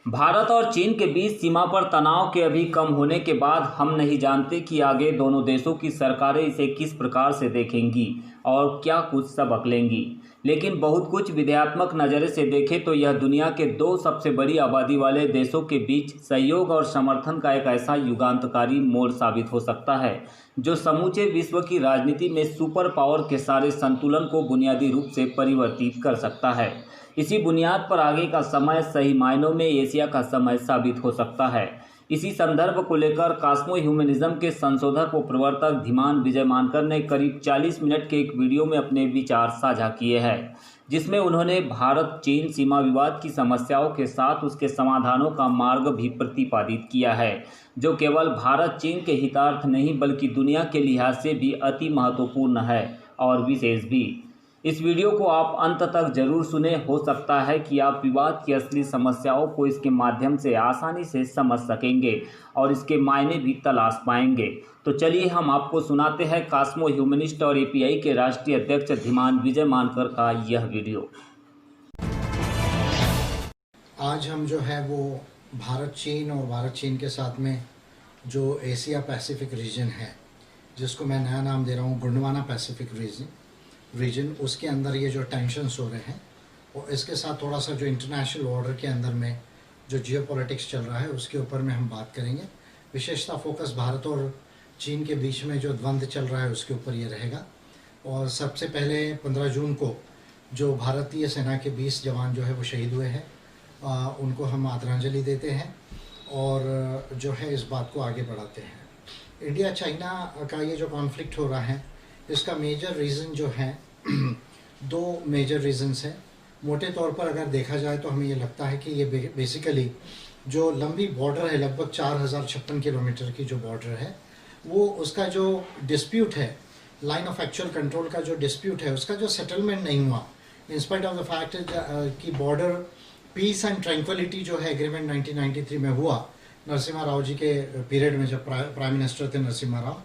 भारत और चीन के बीच सीमा पर तनाव के अभी कम होने के बाद हम नहीं जानते कि आगे दोनों देशों की सरकारें इसे किस प्रकार से देखेंगी और क्या कुछ सबक लेंगी। लेकिन बहुत कुछ विधेयात्मक नज़रिए से देखें तो यह दुनिया के दो सबसे बड़ी आबादी वाले देशों के बीच सहयोग और समर्थन का एक ऐसा युगांतकारी मोड़ साबित हो सकता है जो समूचे विश्व की राजनीति में सुपर पावर के सारे संतुलन को बुनियादी रूप से परिवर्तित कर सकता है। इसी बुनियाद पर आगे का समय सही मायनों में एशिया का समय साबित हो सकता है। इसी संदर्भ को लेकर कॉस्मो ह्यूमनिज्म के संशोधक व प्रवर्तक धीमान विजय मानकर ने करीब 40 मिनट के एक वीडियो में अपने विचार साझा किए हैं, जिसमें उन्होंने भारत चीन सीमा विवाद की समस्याओं के साथ उसके समाधानों का मार्ग भी प्रतिपादित किया है, जो केवल भारत चीन के हितार्थ नहीं बल्कि दुनिया के लिहाज से भी अति महत्वपूर्ण है और विशेष भी। इस वीडियो को आप अंत तक जरूर सुने, हो सकता है कि आप विवाद की असली समस्याओं को इसके माध्यम से आसानी से समझ सकेंगे और इसके मायने भी तलाश पाएंगे। तो चलिए हम आपको सुनाते हैं कॉस्मो ह्यूमनिस्ट और एपीआई के राष्ट्रीय अध्यक्ष धीमान विजय मानकर का यह वीडियो। आज हम जो है वो भारत चीन और भारत चीन के साथ में जो एशिया पैसिफिक रीजन है, जिसको मैं नया नाम दे रहा हूँ गोंडवाना पैसिफिक रीजन, उसके अंदर ये जो टेंशन्स हो रहे हैं और इसके साथ थोड़ा सा जो इंटरनेशनल ऑर्डर के अंदर में जो जियोपॉलिटिक्स चल रहा है उसके ऊपर में हम बात करेंगे। विशेषता फोकस भारत और चीन के बीच में जो द्वंद्व चल रहा है उसके ऊपर ये रहेगा। और सबसे पहले 15 जून को जो भारतीय सेना के 20 जवान जो है वो शहीद हुए हैं, उनको हम आदरांजलि देते हैं और जो है इस बात को आगे बढ़ाते हैं। इंडिया चाइना का ये जो कॉन्फ्लिक्ट हो रहा है इसका मेजर रीज़न जो है दो मेजर रीजंस हैं। मोटे तौर पर अगर देखा जाए तो हमें ये लगता है कि ये बेसिकली जो लंबी बॉर्डर है, लगभग 4056 किलोमीटर की जो बॉर्डर है, वो उसका जो डिस्प्यूट है, लाइन ऑफ एक्चुअल कंट्रोल का जो डिस्प्यूट है, उसका जो सेटलमेंट नहीं हुआ इंस्पाइट ऑफ द फैक्ट कि बॉर्डर पीस एंड ट्रैंक्विलिटी जो है एग्रीमेंट 1993 में हुआ नरसिम्हा राव जी के पीरियड में, जब प्राइम मिनिस्टर थे नरसिम्हा राव।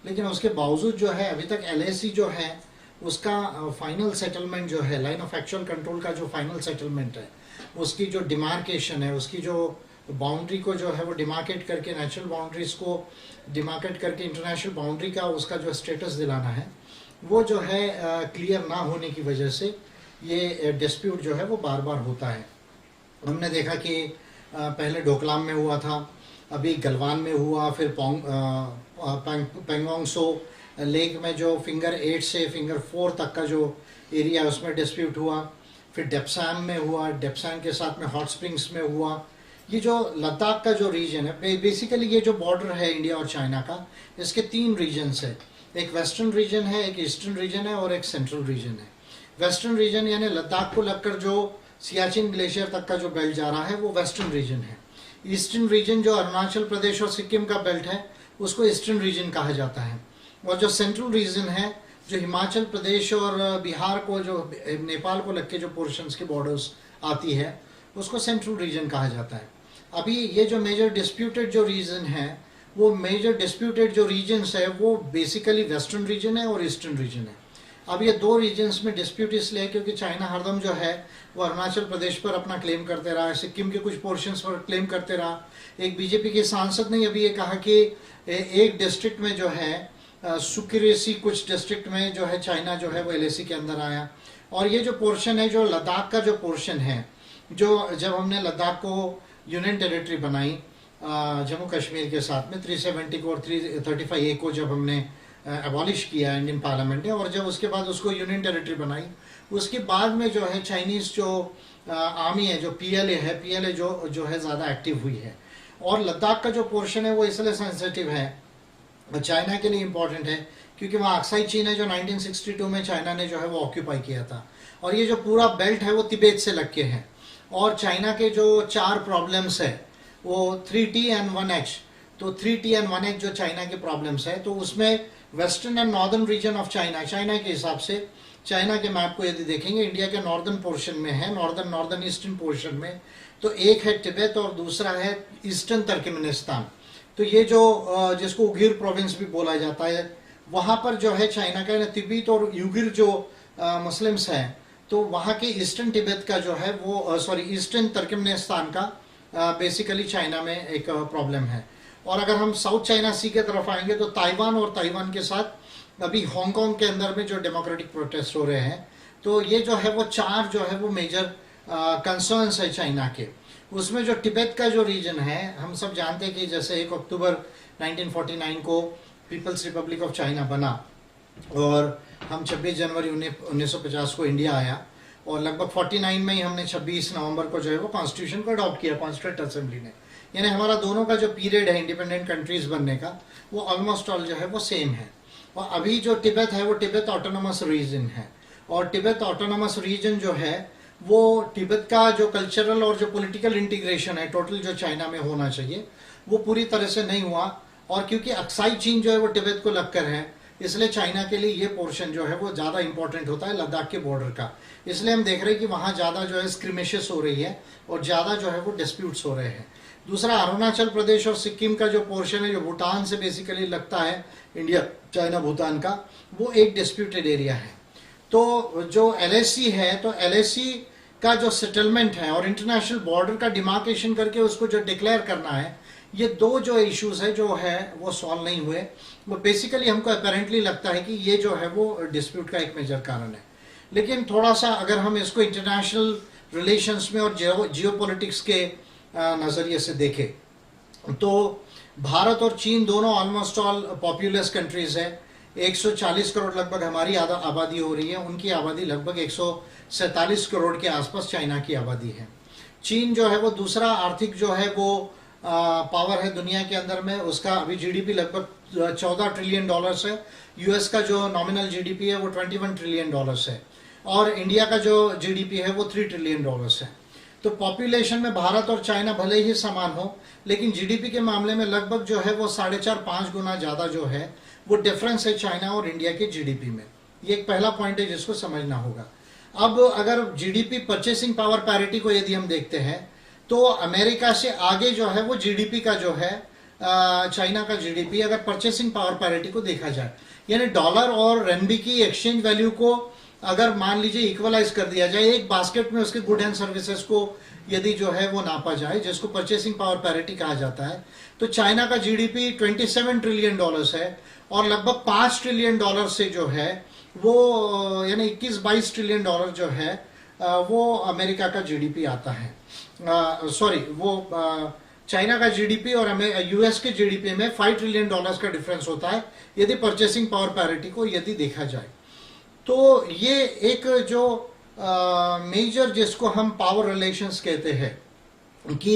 लेकिन उसके बावजूद जो है अभी तक एलएसी जो है उसका फाइनल सेटलमेंट जो है, लाइन ऑफ एक्चुअल कंट्रोल का जो फाइनल सेटलमेंट है, उसकी जो डिमार्केशन है, उसकी जो बाउंड्री को जो है वो डिमार्केट करके, नेचुरल बाउंड्रीज को डिमार्केट करके इंटरनेशनल बाउंड्री का उसका जो स्टेटस दिलाना है, वो जो है क्लियर ना होने की वजह से ये डिस्प्यूट जो है वो बार बार होता है। हमने देखा कि पहले डोकलाम में हुआ था, अभी गलवान में हुआ, फिर पेंगोंग सो लेक में जो फिंगर 8 से फिंगर 4 तक का जो एरिया है उसमें डिस्प्यूट हुआ, फिर डेप्साम में हुआ, डेप्साम के साथ में हॉट स्प्रिंग्स में हुआ। ये जो लद्दाख का जो रीजन है, बेसिकली ये जो बॉर्डर है इंडिया और चाइना का, इसके 3 रीजन्स है। एक वेस्टर्न रीजन है, एक ईस्टर्न रीजन है और एक सेंट्रल रीजन है। वेस्टर्न रीजन यानी लद्दाख को लगकर जो सियाचिन ग्लेशियर तक का जो बेल्ट जा रहा है वो वेस्टर्न रीजन है। ईस्टर्न रीजन जो अरुणाचल प्रदेश और सिक्किम का बेल्ट है उसको ईस्टर्न रीजन कहा जाता है। और जो सेंट्रल रीजन है, जो हिमाचल प्रदेश और बिहार को, जो नेपाल को लग के जो पोर्शंस के बॉर्डर्स आती है, उसको सेंट्रल रीजन कहा जाता है। अभी ये जो मेजर डिस्प्यूटेड जो रीजन है, वो मेजर डिस्प्यूटेड जो रीजन्स है वो बेसिकली वेस्टर्न रीजन है और ईस्टर्न रीजन है। अब ये 2 रीजन्स में डिस्प्यूट इसलिए क्योंकि चाइना हरदम जो है वो अरुणाचल प्रदेश पर अपना क्लेम करते रहा है, सिक्किम के कुछ पोर्शंस पर क्लेम करते रहा। एक बीजेपी के सांसद ने अभी ये कहा कि एक डिस्ट्रिक्ट में जो है सुकिरेसी, कुछ डिस्ट्रिक्ट में जो है चाइना जो है वो एलएसी के अंदर आया। और ये जो पोर्शन है, जो लद्दाख का जो पोर्शन है, जो जब हमने लद्दाख को यूनियन टेरिटरी बनाई जम्मू कश्मीर के साथ में 370 को और 335A को जब हमने अबॉलिश किया इंडियन पार्लियामेंट ने, और जब उसके बाद उसको यूनियन टेरिटरी बनाई, उसके बाद में जो है चाइनीज जो आर्मी है, जो पीएलए है, पीएलए जो है ज़्यादा एक्टिव हुई है। और लद्दाख का जो पोर्शन है वो इसलिए सेंसिटिव है, चाइना के लिए इम्पोर्टेंट है, क्योंकि वहाँ अक्साई चीन है जो 1962 में चाइना ने जो है वो ऑक्यूपाई किया था। और ये जो पूरा बेल्ट है वो तिब्बत से लग के है। और चाइना के जो 4 प्रॉब्लम्स है वो 3T and 1H, तो 3T and 1H जो चाइना के प्रॉब्लम्स है, तो उसमें western and northern region of China के हिसाब से, चाइना के मैप को यदि देखेंगे, इंडिया के नॉर्दर्न पोर्शन में है, नॉर्दर्न ईस्टर्न पोर्शन में, तो एक है तिब्बत और दूसरा है ईस्टर्न तुर्कमेनिस्तान। तो ये जो जिसको उगिर प्रोविंस भी बोला जाता है, वहाँ पर जो है चाइना का तिब्बत और उगिर जो मुस्लिम्स हैं, तो वहाँ के ईस्टर्न तिब्बत का जो है वो ईस्टर्न तुर्कमेनिस्तान का बेसिकली चाइना में एक प्रॉब्लम है। और अगर हम साउथ चाइना सी के तरफ आएंगे तो ताइवान और ताइवान के साथ अभी हांगकांग के अंदर में जो डेमोक्रेटिक प्रोटेस्ट हो रहे हैं, तो ये जो है वो चार जो है वो मेजर कंसर्न्स है चाइना के। उसमें जो तिब्बत का जो रीजन है, हम सब जानते हैं कि जैसे 1 अक्टूबर 1949 को पीपल्स रिपब्लिक ऑफ चाइना बना और हम 26 जनवरी 1950 को इंडिया आया और लगभग 49 में ही हमने 26 नवंबर को जो है वो कॉन्स्टिट्यूशन को अडॉप्ट किया कॉन्स्टिट्यूंट असेंबली ने। यानी हमारा दोनों का जो पीरियड है इंडिपेंडेंट कंट्रीज बनने का वो ऑलमोस्ट ऑल जो है वो सेम है। और अभी जो तिब्बत है वो तिब्बत ऑटोनोमस रीजन है और तिब्बत ऑटोनोमस रीजन जो है वो तिब्बत का जो कल्चरल और जो पॉलिटिकल इंटीग्रेशन है टोटल जो चाइना में होना चाहिए वो पूरी तरह से नहीं हुआ। और क्योंकि अक्साई चीन जो है वो तिब्बत को लगकर है, इसलिए चाइना के लिए ये पोर्शन जो है वो ज़्यादा इंपॉर्टेंट होता है लद्दाख के बॉर्डर का। इसलिए हम देख रहे हैं कि वहाँ ज़्यादा जो है स्क्रिमेशेस हो रही है और ज़्यादा जो है वो डिस्प्यूट्स हो रहे हैं। दूसरा, अरुणाचल प्रदेश और सिक्किम का जो पोर्शन है जो भूटान से बेसिकली लगता है इंडिया चाइना भूटान का, वो एक डिस्प्यूटेड एरिया है। तो जो LAC है, तो LAC का जो सेटलमेंट है और इंटरनेशनल बॉर्डर का डिमार्केशन करके उसको जो डिक्लेयर करना है, ये दो जो इश्यूज है जो है वो सॉल्व नहीं हुए। वो बेसिकली हमको अपेरेंटली लगता है कि ये जो है वो डिस्प्यूट का एक मेजर कारण है। लेकिन थोड़ा सा अगर हम इसको इंटरनेशनल रिलेशंस में और जियोपॉलिटिक्स के नज़रिए से देखें तो भारत और चीन दोनों ऑलमोस्ट ऑल पॉपुलस कंट्रीज है। 140 करोड़ लगभग हमारी आबादी हो रही है, उनकी आबादी लगभग 147 करोड़ के आसपास चाइना की आबादी है। चीन जो है वो दूसरा आर्थिक जो है वो पावर है दुनिया के अंदर में, उसका अभी GDP लगभग 14 ट्रिलियन डॉलर्स है। US का जो नॉमिनल GDP है वो 21 ट्रिलियन डॉलर्स है और इंडिया का जो GDP है वो 3 ट्रिलियन डॉलर्स है। तो पॉपुलेशन में भारत और चाइना भले ही समान हो, लेकिन GDP के मामले में लगभग जो है वो 4.5-5 गुना ज़्यादा जो है वो डिफरेंस है चाइना और इंडिया के GDP में। ये एक पहला पॉइंट है जिसको समझना होगा। अब अगर GDP परचेसिंग पावर पैरिटी को यदि हम देखते हैं तो अमेरिका से आगे जो है वो GDP का जो है चाइना का GDP अगर परचेसिंग पावर पैरिटी को देखा जाए, यानी डॉलर और रेनबी की एक्सचेंज वैल्यू को अगर मान लीजिए इक्वलाइज कर दिया जाए, एक बास्केट में उसके गुड एंड सर्विसेज को यदि जो है वो नापा जाए, जिसको परचेसिंग पावर पैरिटी कहा जाता है, तो चाइना का GDP 27 ट्रिलियन डॉलर्स है और लगभग 5 ट्रिलियन डॉलर से जो है वो यानी 21-22 ट्रिलियन डॉलर जो है वो अमेरिका का GDP आता है। चाइना का GDP और US के GDP में 5 ट्रिलियन डॉलर्स का डिफरेंस होता है यदि परचेसिंग पावर पैरिटी को यदि देखा जाए। तो ये एक जो मेजर जिसको हम पावर रिलेशंस कहते हैं कि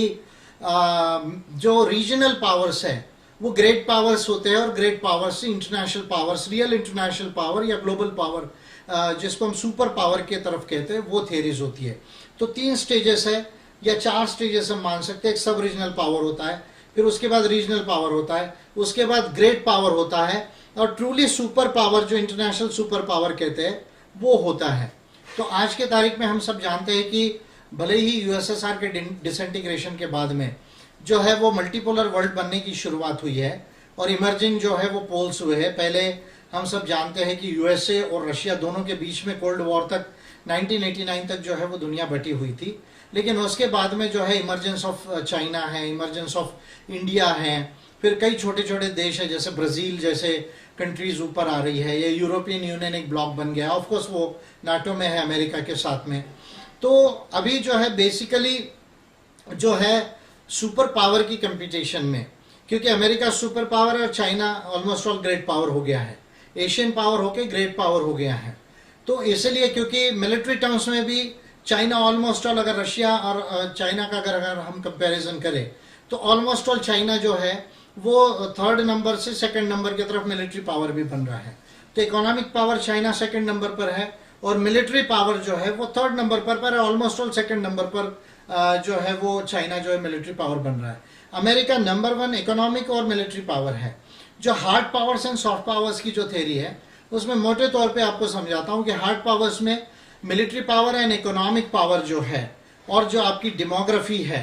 जो रीजनल पावर्स है वो ग्रेट पावर्स होते हैं और ग्रेट पावर्स से international powers, real international power या ग्लोबल पावर जिसको हम सुपर पावर के तरफ कहते हैं, वो थेरीज होती है। तो 3 स्टेजेस है या 4 स्टेजेस हम मान सकते हैं। एक सब रीजनल पावर होता है, फिर उसके बाद रीजनल पावर होता है, उसके बाद ग्रेट पावर होता है और ट्रूली सुपर पावर जो इंटरनेशनल सुपर पावर कहते हैं वो होता है। तो आज के तारीख में हम सब जानते हैं कि भले ही USSR के डिसइंटीग्रेशन के बाद में जो है वो मल्टीपोलर वर्ल्ड बनने की शुरुआत हुई है और इमर्जिंग जो है वो पोल्स हुए हैं। पहले हम सब जानते हैं कि USA और रशिया दोनों के बीच में कोल्ड वॉर तक 1989 तक जो है वो दुनिया बटी हुई थी, लेकिन उसके बाद में जो है इमर्जेंस ऑफ चाइना है, इमर्जेंस ऑफ इंडिया है, फिर कई छोटे छोटे देश है जैसे ब्राज़ील जैसे कंट्रीज ऊपर आ रही है, ये यूरोपियन यूनियन एक ब्लॉक बन गया, ऑफ कोर्स वो नाटो में है अमेरिका के साथ में। तो अभी जो है बेसिकली जो है सुपर पावर की कंपटीशन में, क्योंकि अमेरिका सुपर पावर और China almost all great power हो गया है, एशियन पावर होके ग्रेट पावर हो गया है। तो इसलिए क्योंकि मिलिट्री टर्म्स में भी चाइना ऑलमोस्ट ऑल, अगर रशिया और चाइना का अगर हम कंपैरिजन करें तो ऑलमोस्ट ऑल चाइना जो है वो 3rd नंबर से 2nd नंबर की तरफ मिलिट्री पावर भी बन रहा है। तो economic power China 2nd number पर है और मिलिट्री पावर जो है वो 3rd नंबर पर है, ऑलमोस्ट ऑल 2nd नंबर पर जो है वो चाइना जो है मिलिट्री पावर बन रहा है। अमेरिका नंबर 1 इकोनॉमिक और मिलिट्री पावर है। जो hard powers and soft powers की जो थ्योरी है उसमें मोटे तौर पे आपको समझाता हूं कि हार्ड पावर्स में military power and economic power जो है और जो आपकी डेमोग्राफी है,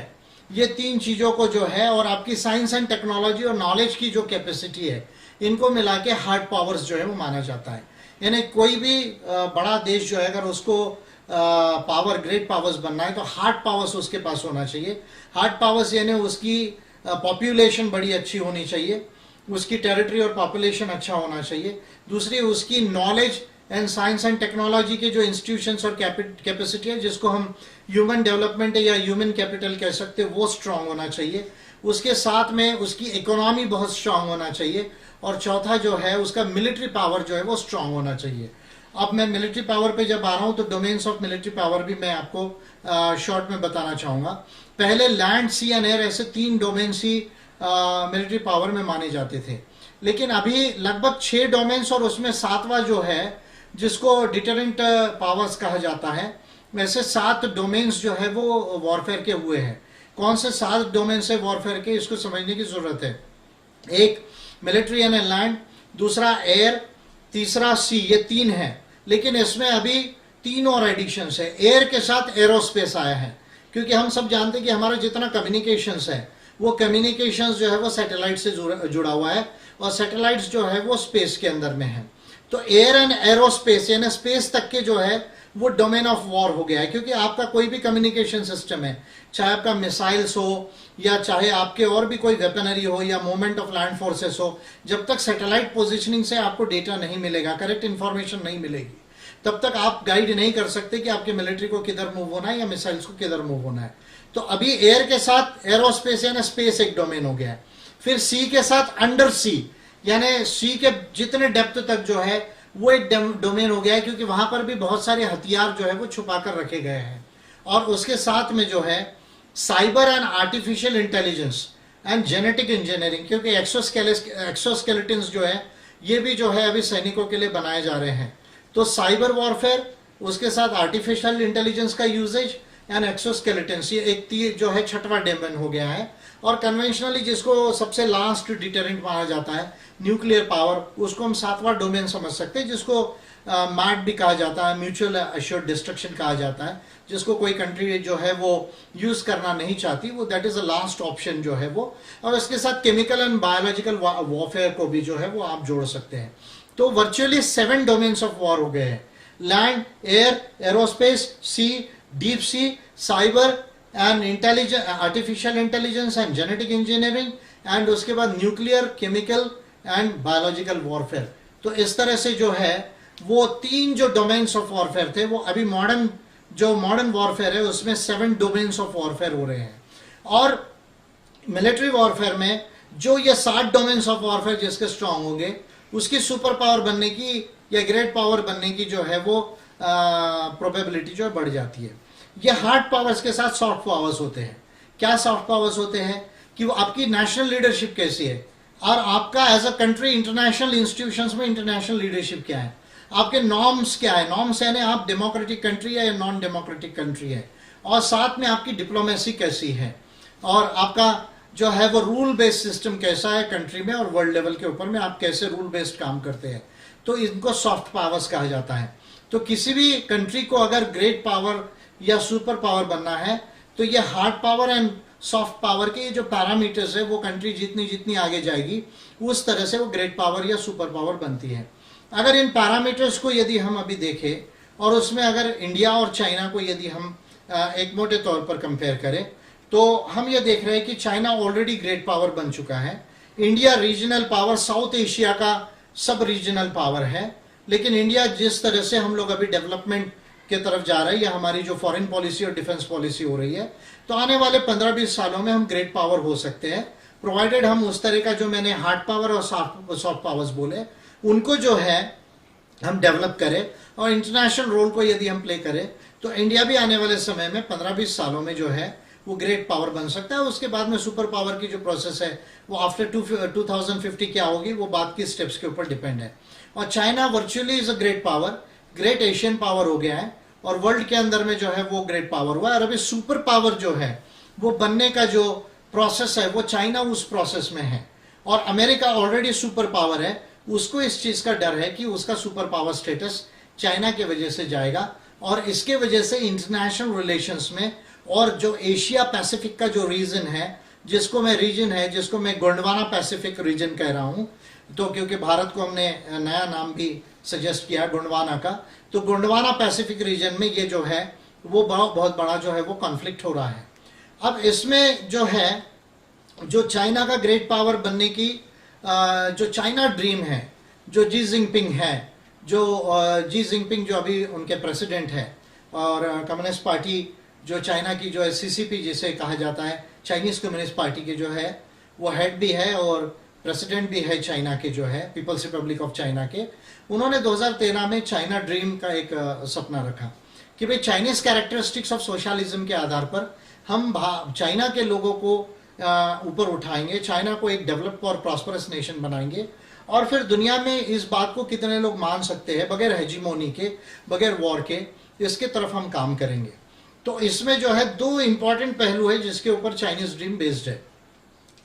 ये 3 चीजों को जो है और आपकी साइंस एंड टेक्नोलॉजी और नॉलेज की जो कैपेसिटी है, इनको मिला के हार्ड पावर्स जो है वो माना जाता है। यानी कोई भी बड़ा देश जो है अगर उसको पावर, ग्रेट पावर्स बनना है तो हार्ड पावर्स उसके पास होना चाहिए। हार्ड पावर्स यानी उसकी पॉपुलेशन बड़ी अच्छी होनी चाहिए, उसकी टेरिटरी और पॉपुलेशन अच्छा होना चाहिए। दूसरी, उसकी knowledge and science and technology के जो इंस्टीट्यूशंस और कैपेसिटी है, जिसको हम ह्यूमन डेवलपमेंट या ह्यूमन कैपिटल कह सकते हैं, वो स्ट्रांग होना चाहिए। उसके साथ में उसकी इकोनॉमी बहुत स्ट्रांग होना चाहिए। और चौथा जो है, उसका मिलिट्री पावर जो है वो स्ट्रांग होना चाहिए। अब मैं मिलिट्री पावर पे जब आ रहा हूं तो डोमेन्स ऑफ मिलिट्री पावर भी मैं आपको शॉर्ट में बताना चाहूंगा। पहले लैंड, सी एंड एयर, ऐसे 3 डोमेन्स ही मिलिट्री पावर में माने जाते थे। लेकिन अभी लगभग 6 डोमेन्स और उसमें 7वां जो है, जिसको डिटरेंट पावर्स कहा जाता है, वैसे 7 डोमेन्स जो है वो वॉरफेयर के हुए हैं। कौन से 7 डोमेन्स है वॉरफेयर के, इसको समझने की जरूरत है। एक मिलिट्री यानी लैंड, दूसरा एयर, तीसरा सी, ये 3 है। लेकिन इसमें अभी 3 और एडिशन है। एयर के साथ एरोस्पेस आया है, क्योंकि हम सब जानते हैं कि हमारा जितना कम्युनिकेशंस है वो कम्युनिकेशंस जो है वो सैटेलाइट से जुड़ा हुआ है, और सैटेलाइट्स जो है वो स्पेस के अंदर में है। तो एयर एंड एरोस्पेस यानी स्पेस तक के जो है वो डोमेन ऑफ वॉर हो गया है। क्योंकि आपका कोई भी कम्युनिकेशन सिस्टम है, चाहे आपका मिसाइल्स हो या चाहे आपके और भी कोई वेपनरी हो या मूवमेंट ऑफ लैंड फोर्सेस हो, जब तक सैटेलाइट पोजीशनिंग से आपको डेटा नहीं मिलेगा, करेक्ट इंफॉर्मेशन नहीं मिलेगी, तब तक आप गाइड नहीं कर सकते कि आपके मिलिट्री को किधर मूव होना है या मिसाइल्स को किधर मूव होना है। तो अभी एयर के साथ एरोस्पेस यानी स्पेस एक डोमेन हो गया है। फिर सी के साथ अंडर सी यानी सी के जितने डेप्थ तक जो है वो एक डोमेन हो गया है, क्योंकि वहां पर भी बहुत सारे हथियार जो है वो छुपा कर रखे गए हैं। और उसके साथ में जो है cyber and artificial intelligence and genetic engineering, क्योंकि एक्सोस्केलेटन्स जो है ये भी जो है अभी सैनिकों के लिए बनाए जा रहे हैं। तो साइबर वॉरफेयर, उसके साथ आर्टिफिशियल इंटेलिजेंस का यूजेज एंड एक्सोस्केलेटन्स, ये एक जो है 6वां डोमेन हो गया है। और कन्वेंशनली जिसको सबसे लास्ट डिटरेंट माना जाता है, न्यूक्लियर पावर, उसको हम 7वां डोमेन समझ सकते हैं, जिसको मैट भी कहा जाता है, म्यूचुअल अश्योर्ड डिस्ट्रक्शन कहा जाता है, जिसको कोई कंट्री जो है वो यूज करना नहीं चाहती, वो that is the last option जो है वो। और इसके साथ केमिकल एंड बायोलॉजिकल वॉरफेयर को भी जो है वो आप जोड़ सकते हैं। तो वर्चुअली 7 डोमेन्स ऑफ वॉर हो गए हैं। Land, air, aerospace, sea, deep sea, cyber and intelligence, artificial intelligence and genetic engineering, and उसके बाद nuclear, chemical and biological warfare. तो इस तरह से जो है वो 3 जो डोमेन्स ऑफ वॉरफेयर थे, वो अभी मॉडर्न वॉरफेयर है उसमें 7 डोमेन्स ऑफ वॉरफेयर हो रहे हैं। और मिलिट्री वॉरफेयर में जो ये 7 डोमेन्स ऑफ वॉरफेयर जिसके स्ट्रांग होंगे, उसकी सुपर पावर बनने की या ग्रेट पावर बनने की जो है वो प्रोबेबिलिटी जो है बढ़ जाती है। ये हार्ड पावर्स के साथ सॉफ्ट पावर्स होते हैं। क्या सॉफ्ट पावर्स होते हैं कि वो आपकी नेशनल लीडरशिप कैसी है, और आपका as a country international institutions में इंटरनेशनल लीडरशिप क्या है, आपके नॉर्म्स क्या है, नॉर्म्स यानी आप डेमोक्रेटिक कंट्री है या नॉन डेमोक्रेटिक कंट्री है, और साथ में आपकी डिप्लोमेसी कैसी है, और आपका जो है वो रूल बेस्ड सिस्टम कैसा है कंट्री में, और वर्ल्ड लेवल के ऊपर में आप कैसे रूल बेस्ड काम करते हैं। तो इनको सॉफ्ट पावर्स कहा जाता है। तो किसी भी कंट्री को अगर ग्रेट पावर या सुपर पावर बनना है, तो ये hard power and soft power के जो पैरामीटर्स है, वो कंट्री जितनी आगे जाएगी उस तरह से वो ग्रेट पावर या सुपर पावर बनती है। अगर इन पैरामीटर्स को यदि हम अभी देखें, और उसमें अगर इंडिया और चाइना को यदि हम एक मोटे तौर पर कंपेयर करें, तो हम ये देख रहे हैं कि चाइना ऑलरेडी ग्रेट पावर बन चुका है। India regional power, south Asia का सब रीजनल पावर है। लेकिन इंडिया जिस तरह से हम लोग अभी डेवलपमेंट के तरफ जा रहे हैं, या हमारी जो फॉरेन पॉलिसी और डिफेंस पॉलिसी हो रही है, तो आने वाले 15-20 सालों में हम ग्रेट पावर हो सकते हैं, प्रोवाइडेड हम उस तरह का जो मैंने हार्ड पावर और सॉफ्ट पावर्स बोले उनको जो है हम डेवलप करें, और इंटरनेशनल रोल को यदि हम प्ले करें, तो इंडिया भी आने वाले समय में 15-20 सालों में जो है वो ग्रेट पावर बन सकता है। उसके बाद में सुपर पावर की जो प्रोसेस है वो आफ्टर 2050 क्या होगी, वो बाद की स्टेप्स के ऊपर डिपेंड है। और China virtually is a great power, great Asian power हो गया है, और वर्ल्ड के अंदर में जो है वो ग्रेट पावर हुआ है। और अभी सुपर पावर जो है वो बनने का जो प्रोसेस है, वो चाइना उस प्रोसेस में है, और अमेरिका ऑलरेडी सुपर पावर है। उसको इस चीज का डर है कि उसका सुपर पावर स्टेटस चाइना के वजह से जाएगा, और इसके वजह से इंटरनेशनल रिलेशंस में, और जो एशिया पैसिफिक का जो रीजन है, जिसको मैं गोंडवाना पैसिफिक रीजन कह रहा हूं, तो क्योंकि भारत को हमने नया नाम भी सजेस्ट किया गोंडवाना का। तो गोंडवाना पैसिफिक रीजन में ये जो है वो बहुत बड़ा जो है वो कॉन्फ्लिक्ट हो रहा है। अब इसमें जो है जो चाइना का ग्रेट पावर बनने की जो चाइना ड्रीम है, जो जी जिनपिंग है, जो जी जिनपिंग जो अभी उनके प्रेसिडेंट है और कम्युनिस्ट पार्टी जो चाइना की जो है सीसीपी जिसे कहा जाता है, चाइनीज कम्युनिस्ट पार्टी के जो है वो हेड भी है और प्रेसिडेंट भी है चाइना के जो है पीपल्स रिपब्लिक ऑफ चाइना के। उन्होंने 2013 में चाइना ड्रीम का एक सपना रखा कि भाई चाइनीज कैरेक्टरिस्टिक्स ऑफ सोशलिज्म के आधार पर हम चाइना के लोगों को ऊपर उठाएंगे, चाइना को एक डेवलप और प्रॉस्परस नेशन बनाएंगे और फिर दुनिया में इस बात को कितने लोग मान सकते हैं बगैर हेजीमोनी के, बगैर वॉर के, इसके तरफ हम काम करेंगे। तो इसमें जो है दो इंपॉर्टेंट पहलू है जिसके ऊपर चाइनीज ड्रीम बेस्ड है।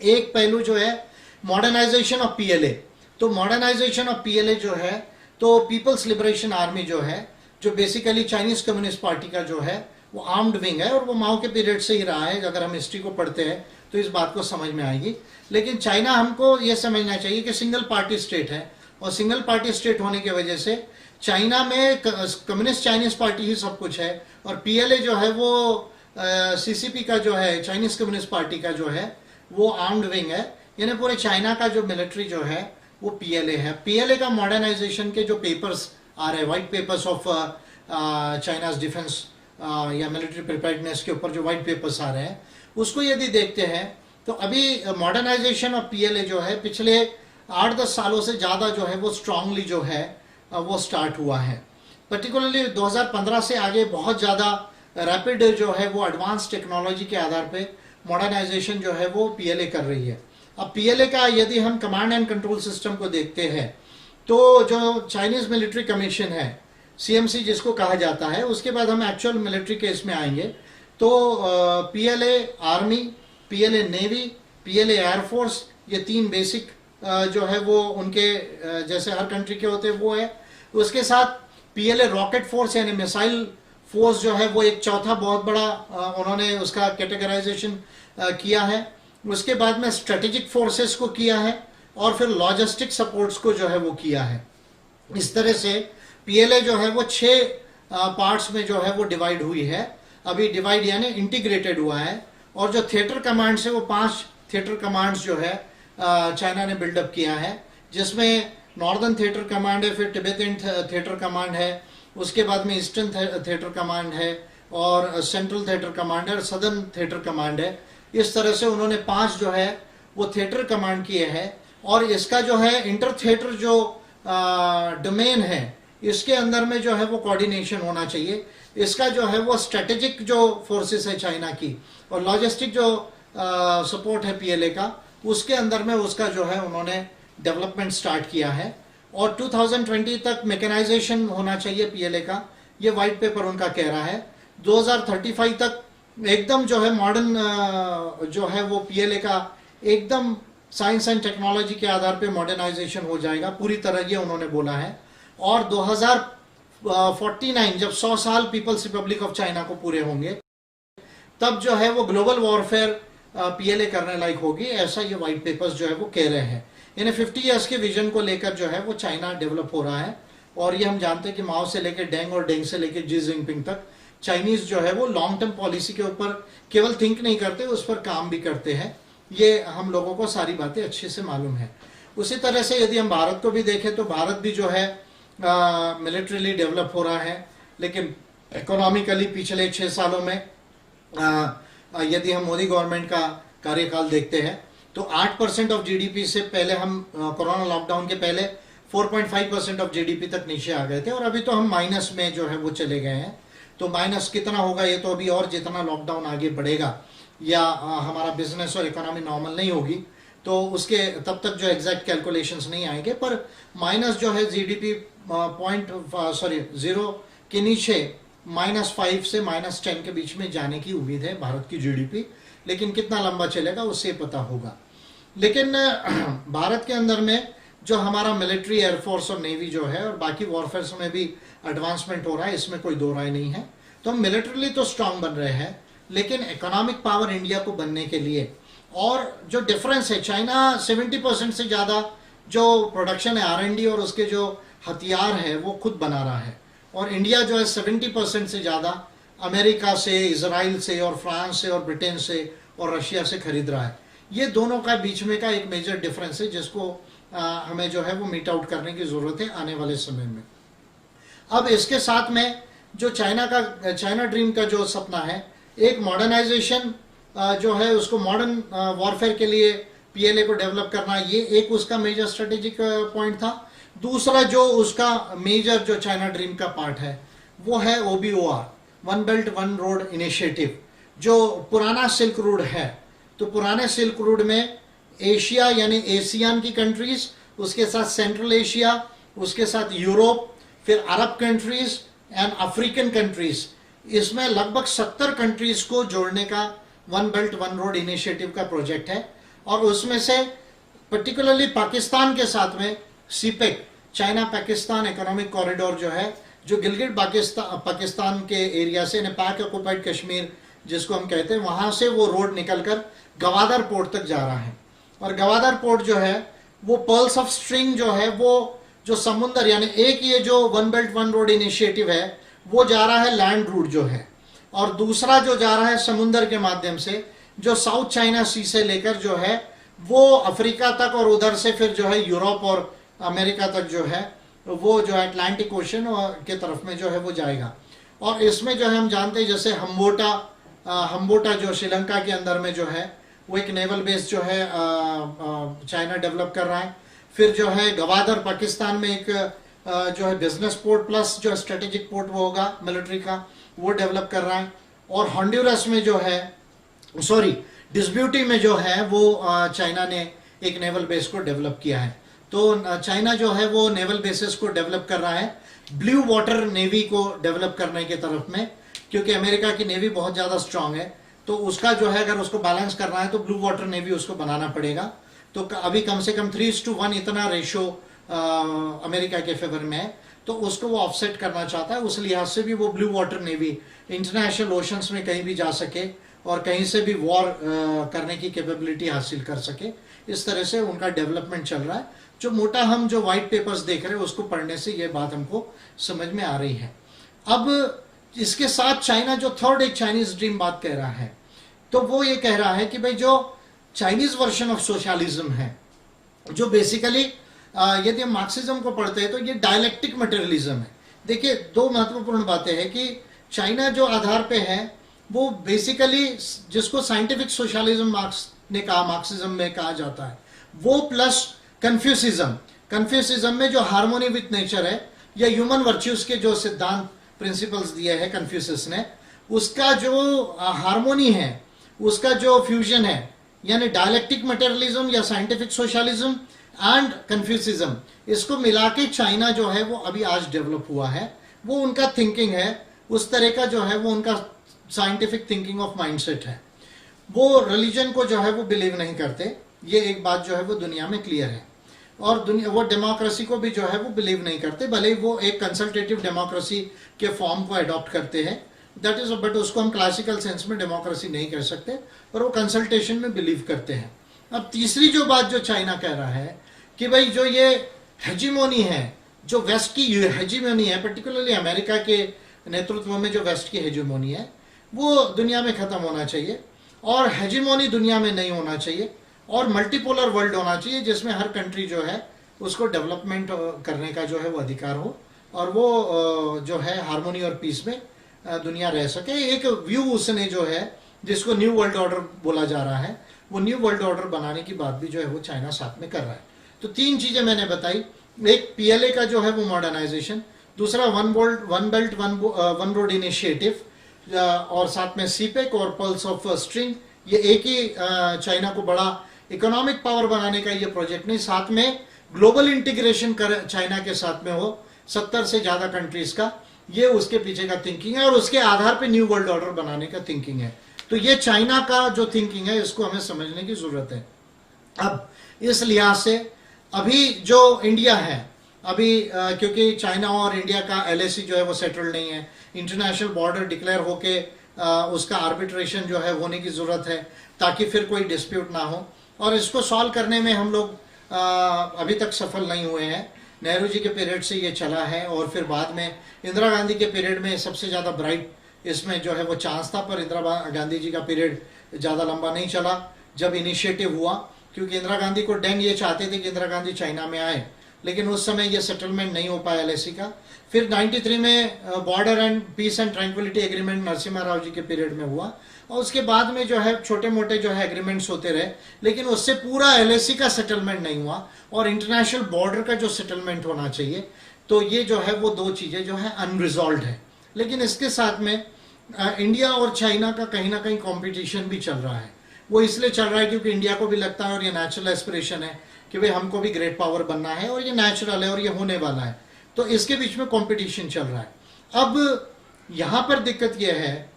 एक पहलू जो है मॉडर्नाइजेशन ऑफ पीएलए। तो मॉडर्नाइजेशन ऑफ पीएलए जो है तो पीपल्स लिबरेशन आर्मी जो है, जो बेसिकली चाइनीज कम्युनिस्ट पार्टी का जो है वो आर्म्ड विंग है और वो माओ के पीरियड से ही रहा है। अगर हम हिस्ट्री को पढ़ते हैं तो इस बात को समझ में आएगी। लेकिन चाइना हमको ये समझना चाहिए कि सिंगल पार्टी स्टेट है और सिंगल पार्टी स्टेट होने की वजह से चाइना में कम्युनिस्ट चाइनीज पार्टी ही सब कुछ है और पीएलए जो है वो सीसीपी का जो है चाइनीज कम्युनिस्ट पार्टी का जो है वो आर्म्ड विंग है। यानी पूरे चाइना का जो मिलिट्री जो है वो पीएलए है। पीएलए का मॉडर्नाइजेशन के जो पेपर्स आ रहे हैं, white papers of China's defence या मिलिट्री प्रिपेयर्डनेस के ऊपर जो व्हाइट पेपर्स आ रहे हैं, उसको यदि देखते हैं तो अभी मॉडर्नाइजेशन ऑफ पीएलए जो है पिछले 8-10 सालों से ज़्यादा जो है वो स्ट्रांगली जो है वो स्टार्ट हुआ है। पर्टिकुलरली 2015 से आगे बहुत ज़्यादा रैपिड जो है वो एडवांस टेक्नोलॉजी के आधार पे मॉडर्नाइजेशन जो है वो पीएलए कर रही है। अब पीएलए का यदि हम कमांड एंड कंट्रोल सिस्टम को देखते हैं तो जो चाइनीज मिलिट्री कमीशन है, सीएमसी जिसको कहा जाता है, उसके बाद हम एक्चुअल मिलिट्री केस में आएंगे तो PLA army, PLA navy, PLA air force, ये तीन बेसिक जो है वो उनके जैसे हर कंट्री के होते हैं वो है। उसके साथ पीएलए रॉकेट फोर्स यानी मिसाइल फोर्स जो है वो एक चौथा बहुत बड़ा उन्होंने उसका कैटेगराइजेशन किया है। उसके बाद में स्ट्रेटेजिक फोर्सेस को किया है और फिर लॉजिस्टिक सपोर्ट्स को जो है वो किया है। इस तरह से पीएलए जो है वो 6 पार्ट्स में जो है वो डिवाइड हुई है। अभी डिवाइड यानी इंटीग्रेटेड हुआ है और जो थिएटर कमांड्स है वो 5 थिएटर कमांड्स जो है चाइना ने बिल्डअप किया है, जिसमें नॉर्दर्न थिएटर कमांड है, फिर तिब्बतियन थिएटर कमांड है, उसके बाद में ईस्टर्न थिएटर कमांड है और सेंट्रल थिएटर कमांड है और सदर्न थिएटर कमांड है। इस तरह से उन्होंने 5 जो है वो थिएटर कमांड किए हैं और इसका जो है इंटर थिएटर जो डोमेन है इसके अंदर में जो है वो कोऑर्डिनेशन होना चाहिए। इसका जो है वो स्ट्रेटेजिक जो फोर्सेस है चाइना की और लॉजिस्टिक जो सपोर्ट है पीएलए का, उसके अंदर में उसका जो है उन्होंने डेवलपमेंट स्टार्ट किया है और 2020 तक मैकेनाइजेशन होना चाहिए पीएलए का, ये व्हाइट पेपर उनका कह रहा है। 2035 तक एकदम जो है मॉडर्न जो है वो पीएलए का एकदम साइंस एंड टेक्नोलॉजी के आधार पे मॉडर्नाइजेशन हो जाएगा पूरी तरह, ये उन्होंने बोला है। और 2049 जब 100 साल पीपल्स रिपब्लिक ऑफ चाइना को पूरे होंगे तब जो है वो ग्लोबल वॉरफेयर पीएलए करने लायक होगी, ऐसा ये व्हाइट पेपर्स जो है वो कह रहे हैं। यानी 50 ईयर्स के विजन को लेकर जो है वो चाइना डेवलप हो रहा है और ये हम जानते हैं कि माओ से लेकर डेंग और डेंग से लेकर जी जिनपिंग तक चाइनीज जो है वो लॉन्ग टर्म पॉलिसी के ऊपर केवल थिंक नहीं करते, उस पर काम भी करते हैं। ये हम लोगों को सारी बातें अच्छे से मालूम है। उसी तरह से यदि हम भारत को भी देखें तो भारत भी जो है मिलिट्रीली डेवलप हो रहा है, लेकिन इकोनॉमिकली पिछले 6 सालों में यदि हम मोदी गवर्नमेंट का कार्यकाल देखते हैं तो 8% ऑफ जीडीपी से पहले हम कोरोना लॉकडाउन के पहले 4.5% ऑफ जीडीपी तक नीचे आ गए थे और अभी तो हम माइनस में जो है वो चले गए हैं। तो माइनस कितना होगा ये तो अभी, और जितना लॉकडाउन आगे बढ़ेगा या हमारा बिजनेस और इकोनॉमी नॉर्मल नहीं होगी तो उसके तब तक जो एग्जैक्ट कैलकुलेशंस नहीं आएंगे, पर माइनस जो है जीडीपी 0 के नीचे -5 से -10 के बीच में जाने की उम्मीद है भारत की जीडीपी, लेकिन कितना लंबा चलेगा उससे पता होगा। लेकिन भारत के अंदर में जो हमारा मिलिट्री, एयरफोर्स और नेवी जो है और बाकी वॉरफेयर में भी एडवांसमेंट हो रहा है, इसमें कोई दो राय नहीं है। तो हम मिलिट्रीली तो स्ट्रांग बन रहे हैं, लेकिन इकोनॉमिक पावर इंडिया को बनने के लिए और जो डिफरेंस है, चाइना 70% से ज़्यादा जो प्रोडक्शन है R&D और उसके जो हथियार है वो खुद बना रहा है, और इंडिया जो है 70% से ज़्यादा अमेरिका से, इजराइल से और फ्रांस से और ब्रिटेन से और रशिया से खरीद रहा है। ये दोनों का बीच में का एक मेजर डिफरेंस है जिसको हमें जो है वो मीट आउट करने की ज़रूरत है आने वाले समय में। अब इसके साथ में जो चाइना ड्रीम का जो सपना है, एक मॉडर्नाइजेशन जो है उसको मॉडर्न वॉरफेयर के लिए पीएलए को डेवलप करना, ये एक उसका मेजर स्ट्रेटेजिक पॉइंट था। दूसरा जो उसका मेजर जो चाइना ड्रीम का पार्ट है वो है OBOR, one belt one road initiative, जो पुराना सिल्क रूट है। तो पुराने सिल्क रूट में एशिया यानी एशियन की कंट्रीज, उसके साथ सेंट्रल एशिया, उसके साथ यूरोप, फिर अरब कंट्रीज एंड अफ्रीकन कंट्रीज, इसमें लगभग 70 कंट्रीज को जोड़ने का one belt one road initiative का प्रोजेक्ट है। और उसमें से पर्टिकुलरली पाकिस्तान के साथ में CPEC, China Pakistan economic corridor जो है, जो गिलगिट पाकिस्तान के एरिया से, पाक ऑक्युपाइड कश्मीर जिसको हम कहते हैं, वहां से वो रोड निकलकर गवादर पोर्ट तक जा रहा है। और गवादर पोर्ट जो है वो पर्ल्स ऑफ स्ट्रिंग जो है, वो जो समुद्र यानी एक ये जो one belt one road initiative है वो जा रहा है लैंड रूट जो है, और दूसरा जो जा रहा है समुद्र के माध्यम से, जो साउथ चाइना सी से लेकर जो है वो अफ्रीका तक, और उधर से फिर जो है यूरोप और अमेरिका तक जो है वो जो है अटलांटिक ओशन के तरफ में जो है वो जाएगा। और इसमें जो है हम जानते हैं जैसे हम्बोटा जो श्रीलंका के अंदर में जो है वो एक नेवल बेस जो है चाइना डेवलप कर रहा है। फिर जो है गवादर पाकिस्तान में एक जो है बिजनेस पोर्ट प्लस जो स्ट्रेटेजिक पोर्ट वो होगा मिलिट्री का, वो डेवलप कर रहा है। और हॉन्डुरस में जो है डिस्ब्यूटी में जो है वो चाइना ने एक नेवल बेस को डेवलप किया है। तो चाइना जो है वो नेवल बेसिस को डेवलप कर रहा है ब्लू वाटर नेवी को डेवलप करने की तरफ में, क्योंकि अमेरिका की नेवी बहुत ज़्यादा स्ट्रांग है। तो उसका जो है अगर उसको बैलेंस करना है तो ब्लू वाटर नेवी उसको बनाना पड़ेगा। तो अभी कम से कम 3:1 इतना रेशो अमेरिका के फेवर में है, तो उसको वो ऑफसेट करना चाहता है। उस लिहाज से भी वो blue water navy international oceans में कहीं भी जा सके और कहीं से भी वॉर करने की कैपेबिलिटी हासिल कर सके। इस तरह से उनका डेवलपमेंट चल रहा है। जो मोटा हम जो व्हाइट पेपर्स देख रहे हैं उसको पढ़ने से ये बात हमको समझ में आ रही है। अब इसके साथ चाइना जो थर्ड एक चाइनीज ड्रीम बात कह रहा है, तो वो ये कह रहा है कि भाई जो चाइनीज वर्जन ऑफ सोशलिज्म है, जो बेसिकली यदि हम मार्क्सिज्म को पढ़ते हैं तो ये डायलेक्टिक मटेरियलिज्म है। देखिए, दो महत्वपूर्ण बातें हैं कि चाइना जो आधार पे है वो बेसिकली जिसको साइंटिफिक सोशलिज्म मार्क्स ने कहा, मार्क्सिज्म में कहा जाता है, वो प्लस कन्फ्यूसिज्म में जो हार्मोनी विथ नेचर है या ह्यूमन वर्च्यूज के जो सिद्धांत प्रिंसिपल्स दिए हैं कन्फ्यूशियस ने, उसका जो हार्मोनी है, उसका जो फ्यूजन है, यानी डायलेक्टिक मटेरियलिज्म या साइंटिफिक सोशलिज्म एंड कन्फ्यूसिज्म, इसको मिला के चाइना जो है वो अभी आज डेवलप हुआ है। वो उनका थिंकिंग है, उस तरह का जो है वो उनका साइंटिफिक थिंकिंग ऑफ माइंडसेट है। वो रिलीजन को जो है वो बिलीव नहीं करते, ये एक बात जो है वो दुनिया में क्लियर है। और वो डेमोक्रेसी को भी जो है वो बिलीव नहीं करते, भले वो एक कंसल्टेटिव डेमोक्रेसी के फॉर्म को अडॉप्ट करते हैं, दैट इज, बट उसको हम क्लासिकल सेंस में डेमोक्रेसी नहीं कह सकते, पर वो कंसल्टेशन में बिलीव करते हैं। अब तीसरी जो बात जो चाइना कह रहा है कि भाई जो ये हेजिमोनी है, जो वेस्ट की हेजिमोनी है, पर्टिकुलरली अमेरिका के नेतृत्व में जो वेस्ट की हेजिमोनी है, वो दुनिया में खत्म होना चाहिए, और हेजिमोनी दुनिया में नहीं होना चाहिए, और मल्टीपोलर वर्ल्ड होना चाहिए जिसमें हर कंट्री जो है उसको डेवलपमेंट करने का जो है वो अधिकार हो, और वो जो है हार्मोनी और पीस में दुनिया रह सके। एक व्यू उसने जो है जिसको न्यू वर्ल्ड ऑर्डर बोला जा रहा है, वो न्यू वर्ल्ड ऑर्डर बनाने की बात भी जो है वो चाइना साथ में कर रहा है। तो तीन चीजें मैंने बताई, एक पीएलए का जो है वो मॉडर्नाइजेशन, दूसरा one belt one road initiative, और साथ में सीपेक और पल्स ऑफ स्ट्रिंग। ये एक ही चाइना को बड़ा इकोनॉमिक पावर बनाने का ये प्रोजेक्ट नहीं, साथ में ग्लोबल इंटीग्रेशन कर चाइना के साथ में हो 70 से ज्यादा कंट्रीज का, ये उसके पीछे का थिंकिंग है, और उसके आधार पे न्यू वर्ल्ड ऑर्डर बनाने का थिंकिंग है। तो ये चाइना का जो थिंकिंग है इसको हमें समझने की जरूरत है। अब इस लिहाज से अभी जो इंडिया है, अभी क्योंकि चाइना और इंडिया का एलएसी जो है वो सेटल्ड नहीं है, इंटरनेशनल बॉर्डर डिक्लेयर होके उसका आर्बिट्रेशन जो है होने की जरूरत है ताकि फिर कोई डिस्प्यूट ना हो, और इसको सॉल्व करने में हम लोग अभी तक सफल नहीं हुए हैं। नेहरू जी के पीरियड से ये चला है, और फिर बाद में इंदिरा गांधी के पीरियड में सबसे ज़्यादा ब्राइट इसमें जो है वो चांस था, पर इंदिरा गांधी जी का पीरियड ज़्यादा लंबा नहीं चला जब इनिशिएटिव हुआ, क्योंकि इंदिरा गांधी को डेंग ये चाहते थे कि इंदिरा गांधी चाइना में आए, लेकिन उस समय ये सेटलमेंट नहीं हो पाया एलएसी का। फिर 93 में border and peace and tranquillity agreement Narasimha Rao ji के पीरियड में हुआ, और उसके बाद में जो है छोटे मोटे जो है एग्रीमेंट्स होते रहे, लेकिन उससे पूरा एलएसी का सेटलमेंट नहीं हुआ, और इंटरनेशनल बॉर्डर का जो सेटलमेंट होना चाहिए, तो ये जो है वो दो चीज़ें जो है अनरिजॉल्व है। लेकिन इसके साथ में इंडिया और चाइना का कहीं ना कहीं कॉम्पिटिशन भी चल रहा है। वो इसलिए चल रहा है क्योंकि इंडिया को भी लगता है, और ये नेचुरल एस्पिरेशन है कि भाई हमको भी ग्रेट पावर बनना है, और ये नेचुरल है और ये होने वाला है, तो इसके बीच में कंपटीशन चल रहा है। अब यहाँ पर दिक्कत यह है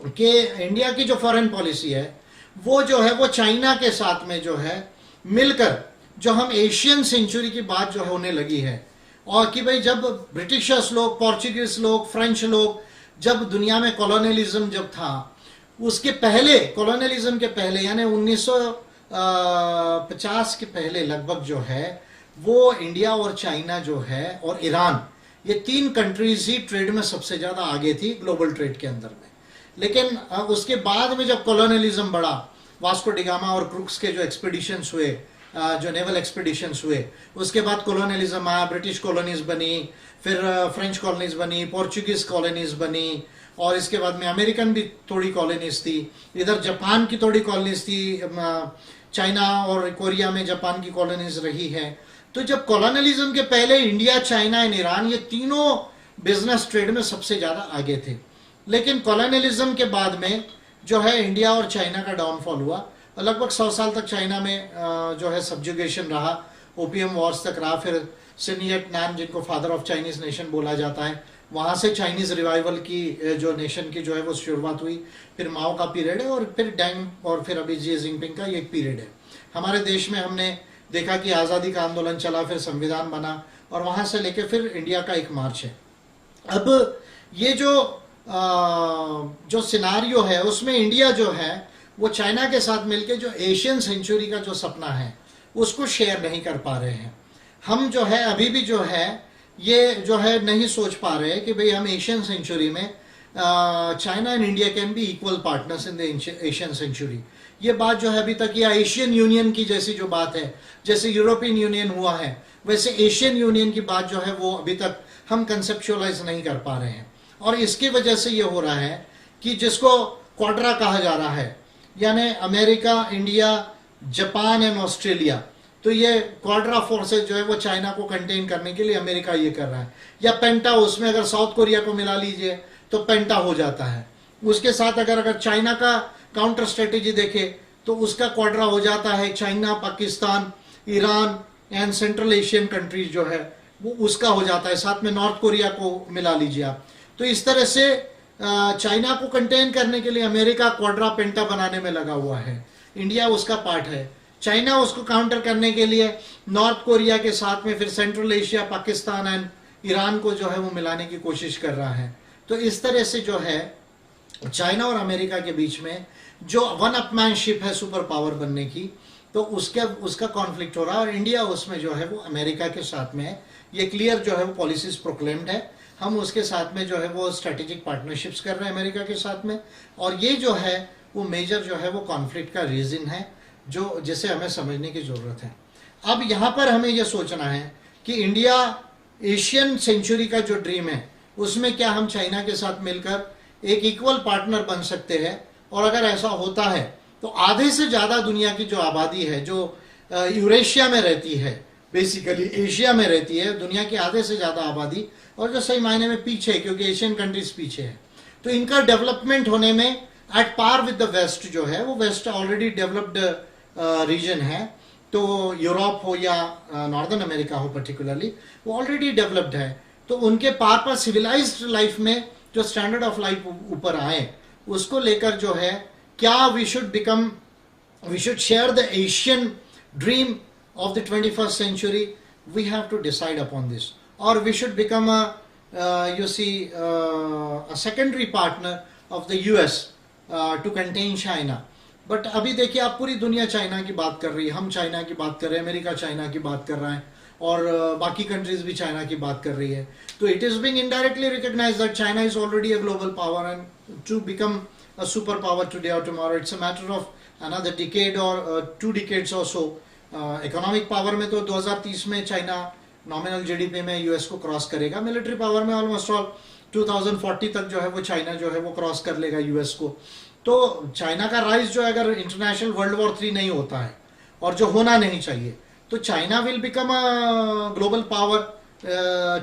कि इंडिया की जो फॉरेन पॉलिसी है वो जो है वो चाइना के साथ में जो है मिलकर जो हम एशियन सेंचुरी की बात जो है होने लगी है, और कि भाई जब ब्रिटिशर्स लोग, पोर्चुगीज लोग, फ्रेंच लोग, जब दुनिया में कॉलोनियलिज्म जब था, उसके पहले, कॉलोनियलिज्म के पहले यानी 1950 के पहले लगभग जो है वो इंडिया और चाइना जो है और ईरान, ये तीन कंट्रीज ही ट्रेड में सबसे ज्यादा आगे थी ग्लोबल ट्रेड के अंदर में। लेकिन उसके बाद में जब कॉलोनियलिज्म बढ़ा, वास्को डिगामा और क्रुक्स के जो एक्सपीडिशंस हुए, जो नेवल एक्सपीडिशंस हुए, उसके बाद कॉलोनियलिज्म आया, ब्रिटिश कॉलोनीज बनी, फिर फ्रेंच कॉलोनीज बनी, पोर्चुगीज कॉलोनीज बनी, और इसके बाद में अमेरिकन भी थोड़ी कॉलोनीज थी, इधर जापान की थोड़ी कॉलोनीज थी, चाइना और कोरिया में जापान की कॉलोनीज रही है। तो जब कॉलोनियलिज्म के पहले इंडिया, चाइना एंड ईरान ये तीनों बिजनेस ट्रेड में सबसे ज्यादा आगे थे, लेकिन कॉलोनियलिज्म के बाद में जो है इंडिया और चाइना का डाउनफॉल हुआ। लगभग 100 साल तक चाइना में जो है सब्जुगेशन रहा, ओपियम वॉर्स तक रहा, फिर सिनियट नान जिनको फादर ऑफ चाइनीज नेशन बोला जाता है, वहां से चाइनीज रिवाइवल की जो नेशन की जो है वो शुरुआत हुई, फिर माओ का पीरियड है, और फिर डेंग, और फिर अभी जी जिनपिंग का ये पीरियड है। हमारे देश में हमने देखा कि आज़ादी का आंदोलन चला, फिर संविधान बना, और वहां से लेके फिर इंडिया का एक मार्च है। अब ये जो सिनारियो है उसमें इंडिया जो है वो चाइना के साथ मिलके जो एशियन सेंचुरी का जो सपना है उसको शेयर नहीं कर पा रहे हैं। हम जो है अभी भी जो है ये जो है नहीं सोच पा रहे कि भाई हम एशियन सेंचुरी में China and India can be equal partners in the Asian century. ये बात जो है अभी तक, या एशियन यूनियन की जैसी जो बात है, जैसे यूरोपियन यूनियन हुआ है, वैसे एशियन यूनियन की बात जो है वो अभी तक हम कंसेप्चुअलाइज नहीं कर पा रहे हैं। और इसकी वजह से ये हो रहा है कि जिसको क्वाड्रा कहा जा रहा है, यानी America, India, Japan and Australia, तो ये क्वाड्रा फोर्सेस जो है वो चाइना को कंटेन करने के लिए अमेरिका ये कर रहा है। या पेंटा, उसमें अगर साउथ कोरिया को मिला लीजिए तो पेंटा हो जाता है। उसके साथ अगर चाइना का काउंटर स्ट्रेटेजी देखे तो उसका क्वाड्रा हो जाता है China, Pakistan, Iran and central Asian countries जो है वो उसका हो जाता है, साथ में नॉर्थ कोरिया को मिला लीजिए आप। तो इस तरह से चाइना को कंटेन करने के लिए अमेरिका क्वाड्रा पेंटा बनाने में लगा हुआ है, इंडिया उसका पार्ट है। चाइना उसको काउंटर करने के लिए नॉर्थ कोरिया के साथ में फिर central Asia, Pakistan and Iran को जो है वो मिलाने की कोशिश कर रहा है। तो इस तरह से जो है चाइना और अमेरिका के बीच में जो वन अपमैनशिप है सुपर पावर बनने की, तो उसका कॉन्फ्लिक्ट हो रहा है, और इंडिया उसमें जो है वो अमेरिका के साथ में है। ये क्लियर जो है वो पॉलिसीज प्रोक्लेम्ड है। हम उसके साथ में जो है वो स्ट्रेटेजिक पार्टनरशिप्स कर रहे हैं अमेरिका के साथ में, और ये जो है वो मेजर जो है वो कॉन्फ्लिक्ट का रीजन है जो जिसे हमें समझने की जरूरत है। अब यहाँ पर हमें यह सोचना है कि इंडिया एशियन सेंचुरी का जो ड्रीम है उसमें क्या हम चाइना के साथ मिलकर एक इक्वल पार्टनर बन सकते हैं, और अगर ऐसा होता है तो आधे से ज्यादा दुनिया की जो आबादी है जो यूरेशिया में रहती है, बेसिकली एशिया में रहती है, दुनिया की आधे से ज्यादा आबादी, और जो सही मायने में पीछे है क्योंकि एशियन कंट्रीज पीछे है, तो इनका डेवलपमेंट होने में at par with the west जो है वो वेस्ट ऑलरेडी डेवलप्ड रीजन है, तो यूरोप हो या नॉर्दर्न अमेरिका हो पर्टिकुलरली, वो ऑलरेडी डेवलप्ड है। तो उनके पार पर सिविलाइज्ड लाइफ में जो स्टैंडर्ड ऑफ लाइफ ऊपर आए उसको लेकर जो है क्या we should share the Asian dream of the 21st century, we have to decide upon this, or we should become a secondary partner of the US to contain China. But अभी देखिए आप पूरी दुनिया चाइना की बात कर रही है, हम चाइना की बात कर रहे हैं, अमेरिका चाइना की बात कर रहा है, और बाकी कंट्रीज भी चाइना की बात कर रही है, तो it is being indirectly recognised that China is already a global power and to become a superpower today or tomorrow, it's a matter of another decade or 2 decades or so. Economic power में तो 2030 में China nominal GDP में US को cross करेगा, military power में almost all 2040 तक जो है वो चाइना जो है वो क्रॉस कर लेगा यूएस को। तो चाइना का राइज जो है, अगर इंटरनेशनल वर्ल्ड वॉर 3 नहीं होता है और जो होना नहीं चाहिए, तो China will become a global power,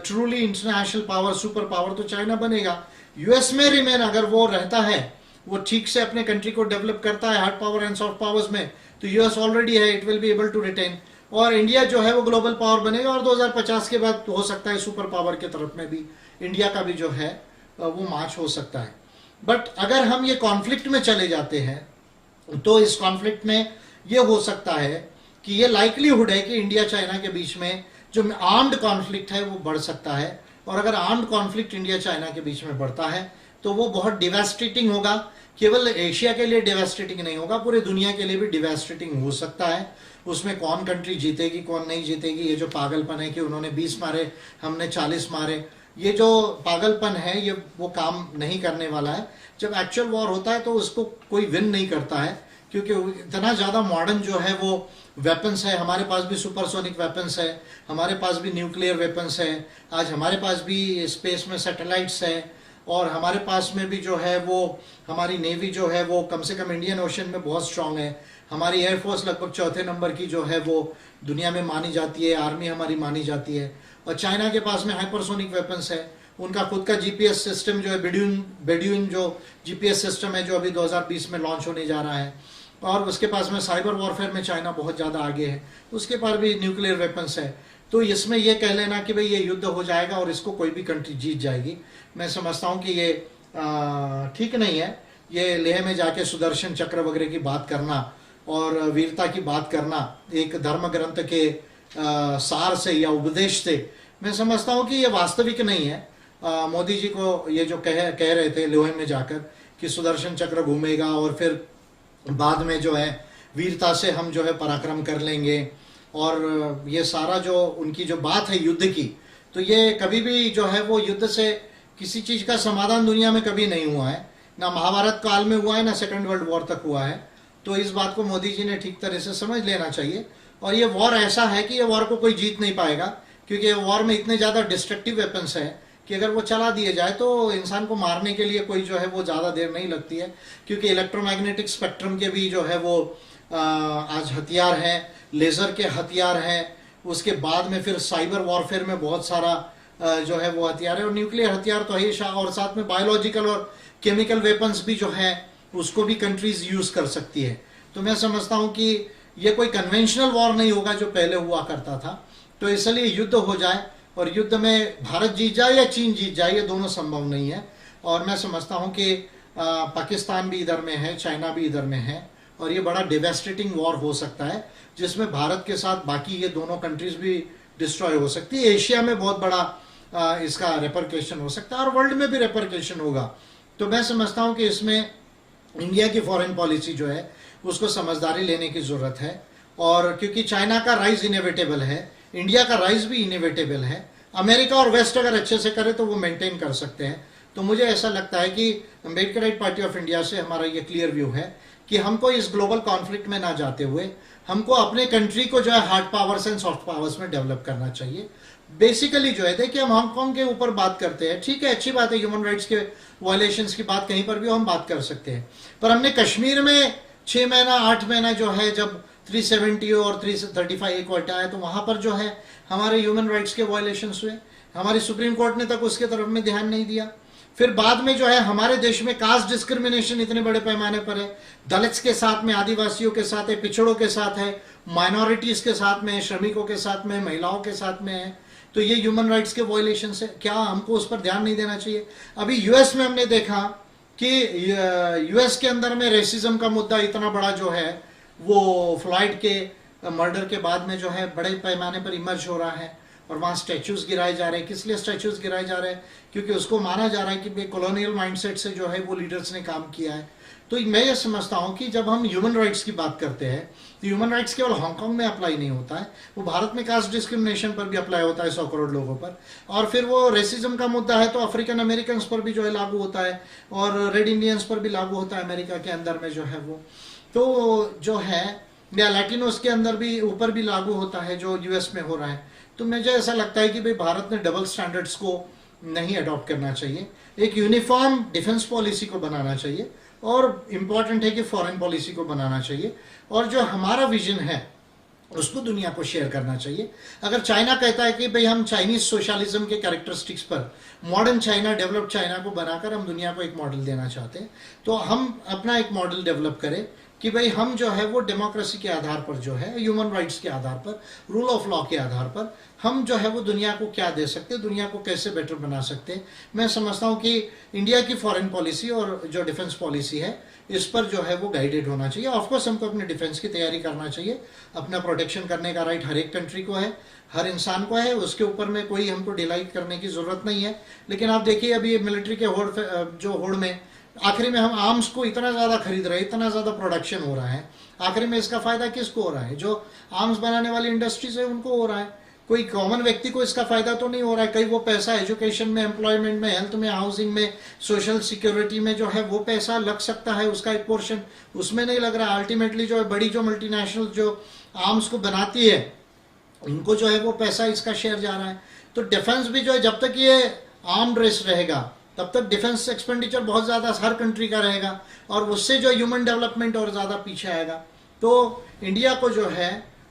truly international power, super power तो चाइना बनेगा। यूएस में रिमेन अगर वो रहता है, वो ठीक से अपने कंट्री को डेवलप करता है hard power and soft powers में, तो यूएस ऑलरेडी है, it will be able to retain, और इंडिया जो है वो ग्लोबल पावर बनेगा और 2050 के बाद हो सकता है सुपर पावर की तरफ में भी इंडिया का भी जो है वो मार्च हो सकता है। बट अगर हम ये कॉन्फ्लिक्ट में चले जाते हैं तो इस कॉन्फ्लिक्ट में ये हो सकता है कि ये लाइकलीहुड है कि इंडिया चाइना के बीच में जो आर्म्ड कॉन्फ्लिक्ट है वो बढ़ सकता है, और अगर आर्म्ड कॉन्फ्लिक्ट इंडिया चाइना के बीच में बढ़ता है तो वो बहुत डिवास्टेटिंग होगा। केवल एशिया के लिए डिवास्टेटिंग नहीं होगा, पूरे दुनिया के लिए भी डिवास्टेटिंग हो सकता है। उसमें कौन कंट्री जीतेगी कौन नहीं जीतेगी, ये जो पागलपन है कि उन्होंने 20 मारे हमने 40 मारे, ये जो पागलपन है ये वो काम नहीं करने वाला है। जब एक्चुअल वॉर होता है तो उसको कोई विन नहीं करता है, क्योंकि इतना ज्यादा मॉडर्न जो है वो वेपन्स है, हमारे पास भी सुपरसोनिक वेपन्स है, हमारे पास भी न्यूक्लियर वेपन्स है, आज हमारे पास भी स्पेस में सैटेलाइट्स है, और हमारे पास में भी जो है वो हमारी नेवी जो है वो कम से कम इंडियन ओशन में बहुत स्ट्रांग है, हमारी एयरफोर्स लगभग 4थे नंबर की जो है वो दुनिया में मानी जाती है, आर्मी हमारी मानी जाती है। और चाइना के पास में हाइपरसोनिक वेपन्स है, उनका खुद का जीपीएस सिस्टम जो है बेड्यूइन जो जीपीएस सिस्टम है जो अभी 2020 में लॉन्च होने जा रहा है, और उसके पास में साइबर वॉरफेयर में चाइना बहुत ज़्यादा आगे है, उसके पास भी न्यूक्लियर वेपन्स है। तो इसमें यह कह लेना कि भाई ये युद्ध हो जाएगा और इसको कोई भी कंट्री जीत जाएगी, मैं समझता हूं कि ये ठीक नहीं है। ये लेह में जाके सुदर्शन चक्र वगैरह की बात करना और वीरता की बात करना एक धर्म ग्रंथ के सार से या उपदेश से, मैं समझता हूं कि ये वास्तविक नहीं है। मोदी जी को ये जो कह रहे थे लेह में जाकर कि सुदर्शन चक्र घूमेगा और फिर बाद में जो है वीरता से हम जो है पराक्रम कर लेंगे, और ये सारा जो उनकी जो बात है युद्ध की, तो ये कभी भी जो है वो युद्ध से किसी चीज का समाधान दुनिया में कभी नहीं हुआ है, ना महाभारत काल में हुआ है ना सेकंड वर्ल्ड वॉर तक हुआ है। तो इस बात को मोदी जी ने ठीक तरह से समझ लेना चाहिए। और ये वॉर ऐसा है कि ये वॉर को कोई जीत नहीं पाएगा, क्योंकि वॉर में इतने ज्यादा डिस्ट्रक्टिव वेपन्स है कि अगर वो चला दिए जाए तो इंसान को मारने के लिए कोई जो है वो ज्यादा देर नहीं लगती है, क्योंकि इलेक्ट्रोमैग्नेटिक स्पेक्ट्रम के भी जो है वो आज हथियार हैं, लेजर के हथियार हैं, उसके बाद में फिर साइबर वॉरफेयर में बहुत सारा जो है वो हथियार है, और न्यूक्लियर हथियार तो है, और साथ में बायोलॉजिकल और केमिकल वेपन्स भी जो है उसको भी कंट्रीज यूज कर सकती है। तो मैं समझता हूं कि ये कोई कन्वेंशनल वॉर नहीं होगा जो पहले हुआ करता था। तो इसलिए युद्ध हो जाए और युद्ध में भारत जीत जाए या चीन जीत जाए, ये दोनों संभव नहीं है। और मैं समझता हूं कि पाकिस्तान भी इधर में है, चाइना भी इधर में है, और ये बड़ा डिवेस्टेटिंग वॉर हो सकता है जिसमें भारत के साथ बाकी ये दोनों कंट्रीज भी डिस्ट्रॉय हो सकती है। एशिया में बहुत बड़ा इसका रेपरकेशन हो सकता है और वर्ल्ड में भी रेपरकेशन होगा। तो मैं समझता हूं कि इसमें इंडिया की फॉरेन पॉलिसी जो है उसको समझदारी लेने की जरूरत है, और क्योंकि चाइना का राइज इनएविटेबल है, इंडिया का राइज भी इनएविटेबल है, अमेरिका और वेस्ट अगर अच्छे से करे तो वो मेंटेन कर सकते हैं। तो मुझे ऐसा लगता है कि अम्बेडकराइट पार्टी ऑफ इंडिया से हमारा ये क्लियर व्यू है कि हमको इस ग्लोबल कॉन्फ्लिक्ट में ना जाते हुए हमको अपने कंट्री को जो है hard powers and soft powers में डेवलप करना चाहिए। बेसिकली जो है, देखिए हम हांगकांग के ऊपर बात करते हैं, ठीक है, अच्छी बात है, ह्यूमन राइट्स के वायलेशंस की बात कहीं पर भी हम बात कर सकते हैं, पर हमने कश्मीर में 6 महीना 8 महीना जो है जब 370 और 335 एक हटाया तो वहां पर जो है हमारे ह्यूमन राइट्स के वायलेशंस हुए, हमारी सुप्रीम कोर्ट ने तक उसके तरफ में ध्यान नहीं दिया। फिर बाद में जो है हमारे देश में कास्ट डिस्क्रिमिनेशन इतने बड़े पैमाने पर है, दलित्स के साथ में, आदिवासियों के साथ है, पिछड़ों के साथ है, माइनॉरिटीज के साथ में, श्रमिकों के साथ में, महिलाओं के साथ में है। तो ये ह्यूमन राइट्स के वायलेशन है, क्या हमको उस पर ध्यान नहीं देना चाहिए? अभी यूएस में हमने देखा कि यूएस के अंदर में रेसिज्म का मुद्दा इतना बड़ा जो है वो फ्लॉयड के मर्डर के बाद में जो है बड़े पैमाने पर इमर्ज हो रहा है, और वहाँ स्टैचूज गिराए जा रहे हैं। किस लिए स्टैचूज गिराए जा रहे हैं? क्योंकि उसको माना जा रहा है कि कॉलोनियल माइंडसेट से जो है वो लीडर्स ने काम किया है। तो मैं ये समझता हूँ कि जब हम ह्यूमन राइट्स की बात करते हैं तो ह्यूमन राइट्स केवल हांगकांग में अप्लाई नहीं होता है, वो भारत में कास्ट डिस्क्रिमिनेशन पर भी अप्लाई होता है 100 करोड़ लोगों पर। और फिर वो रेसिज्म का मुद्दा है तो अफ्रीकन अमेरिकन पर भी जो है लागू होता है, और रेड इंडियंस पर भी लागू होता है अमेरिका के अंदर में जो है वो। तो जो है या लैटिनोस के अंदर भी ऊपर भी लागू होता है जो यूएस में हो रहा है। तो मुझे ऐसा लगता है कि भाई भारत ने डबल स्टैंडर्ड्स को नहीं अडॉप्ट करना चाहिए, एक यूनिफॉर्म डिफेंस पॉलिसी को बनाना चाहिए, और इम्पॉर्टेंट है कि फॉरेन पॉलिसी को बनाना चाहिए, और जो हमारा विजन है उसको दुनिया को शेयर करना चाहिए। अगर चाइना कहता है कि भाई हम चाइनीज सोशलिज्म के कैरेक्टरिस्टिक्स पर मॉडर्न चाइना, डेवलप्ड चाइना को बनाकर हम दुनिया को एक मॉडल देना चाहते हैं, तो हम अपना एक मॉडल डेवलप करें कि भाई हम जो है वो डेमोक्रेसी के आधार पर जो है, ह्यूमन राइट्स के आधार पर, रूल ऑफ लॉ के आधार पर हम जो है वो दुनिया को क्या दे सकते हैं, दुनिया को कैसे बेटर बना सकते हैं। मैं समझता हूँ कि इंडिया की फॉरेन पॉलिसी और जो डिफेंस पॉलिसी है इस पर जो है वो गाइडेड होना चाहिए। ऑफकोर्स हमको अपने डिफेंस की तैयारी करना चाहिए, अपना प्रोटेक्शन करने का राइट हर एक कंट्री को है, हर इंसान को है, उसके ऊपर में कोई हमको डिलाइट करने की जरूरत नहीं है। लेकिन आप देखिए अभी मिलिट्री के होड़ में आखिरी में हम आर्म्स को इतना ज्यादा खरीद रहे हैं, इतना ज्यादा प्रोडक्शन हो रहा है, आखिरी में इसका फायदा किसको हो रहा है? जो आर्म्स बनाने वाली इंडस्ट्रीज है उनको हो रहा है, कोई कॉमन व्यक्ति को इसका फायदा तो नहीं हो रहा है। कई वो पैसा एजुकेशन में, एम्प्लॉयमेंट में, हेल्थ में, हाउसिंग में, सोशल सिक्योरिटी में जो है वो पैसा लग सकता है, उसका एक पोर्शन उसमें नहीं लग रहा। अल्टीमेटली जो है बड़ी जो मल्टीनेशनल जो आर्म्स को बनाती है उनको जो है वो पैसा इसका शेयर जा रहा है। तो डिफेंस भी जो है जब तक ये आर्म्ड रेस रहेगा तब तक डिफेंस एक्सपेंडिचर बहुत ज्यादा हर कंट्री का रहेगा, और उससे जो ह्यूमन डेवलपमेंट और ज्यादा पीछे आएगा। तो इंडिया को जो है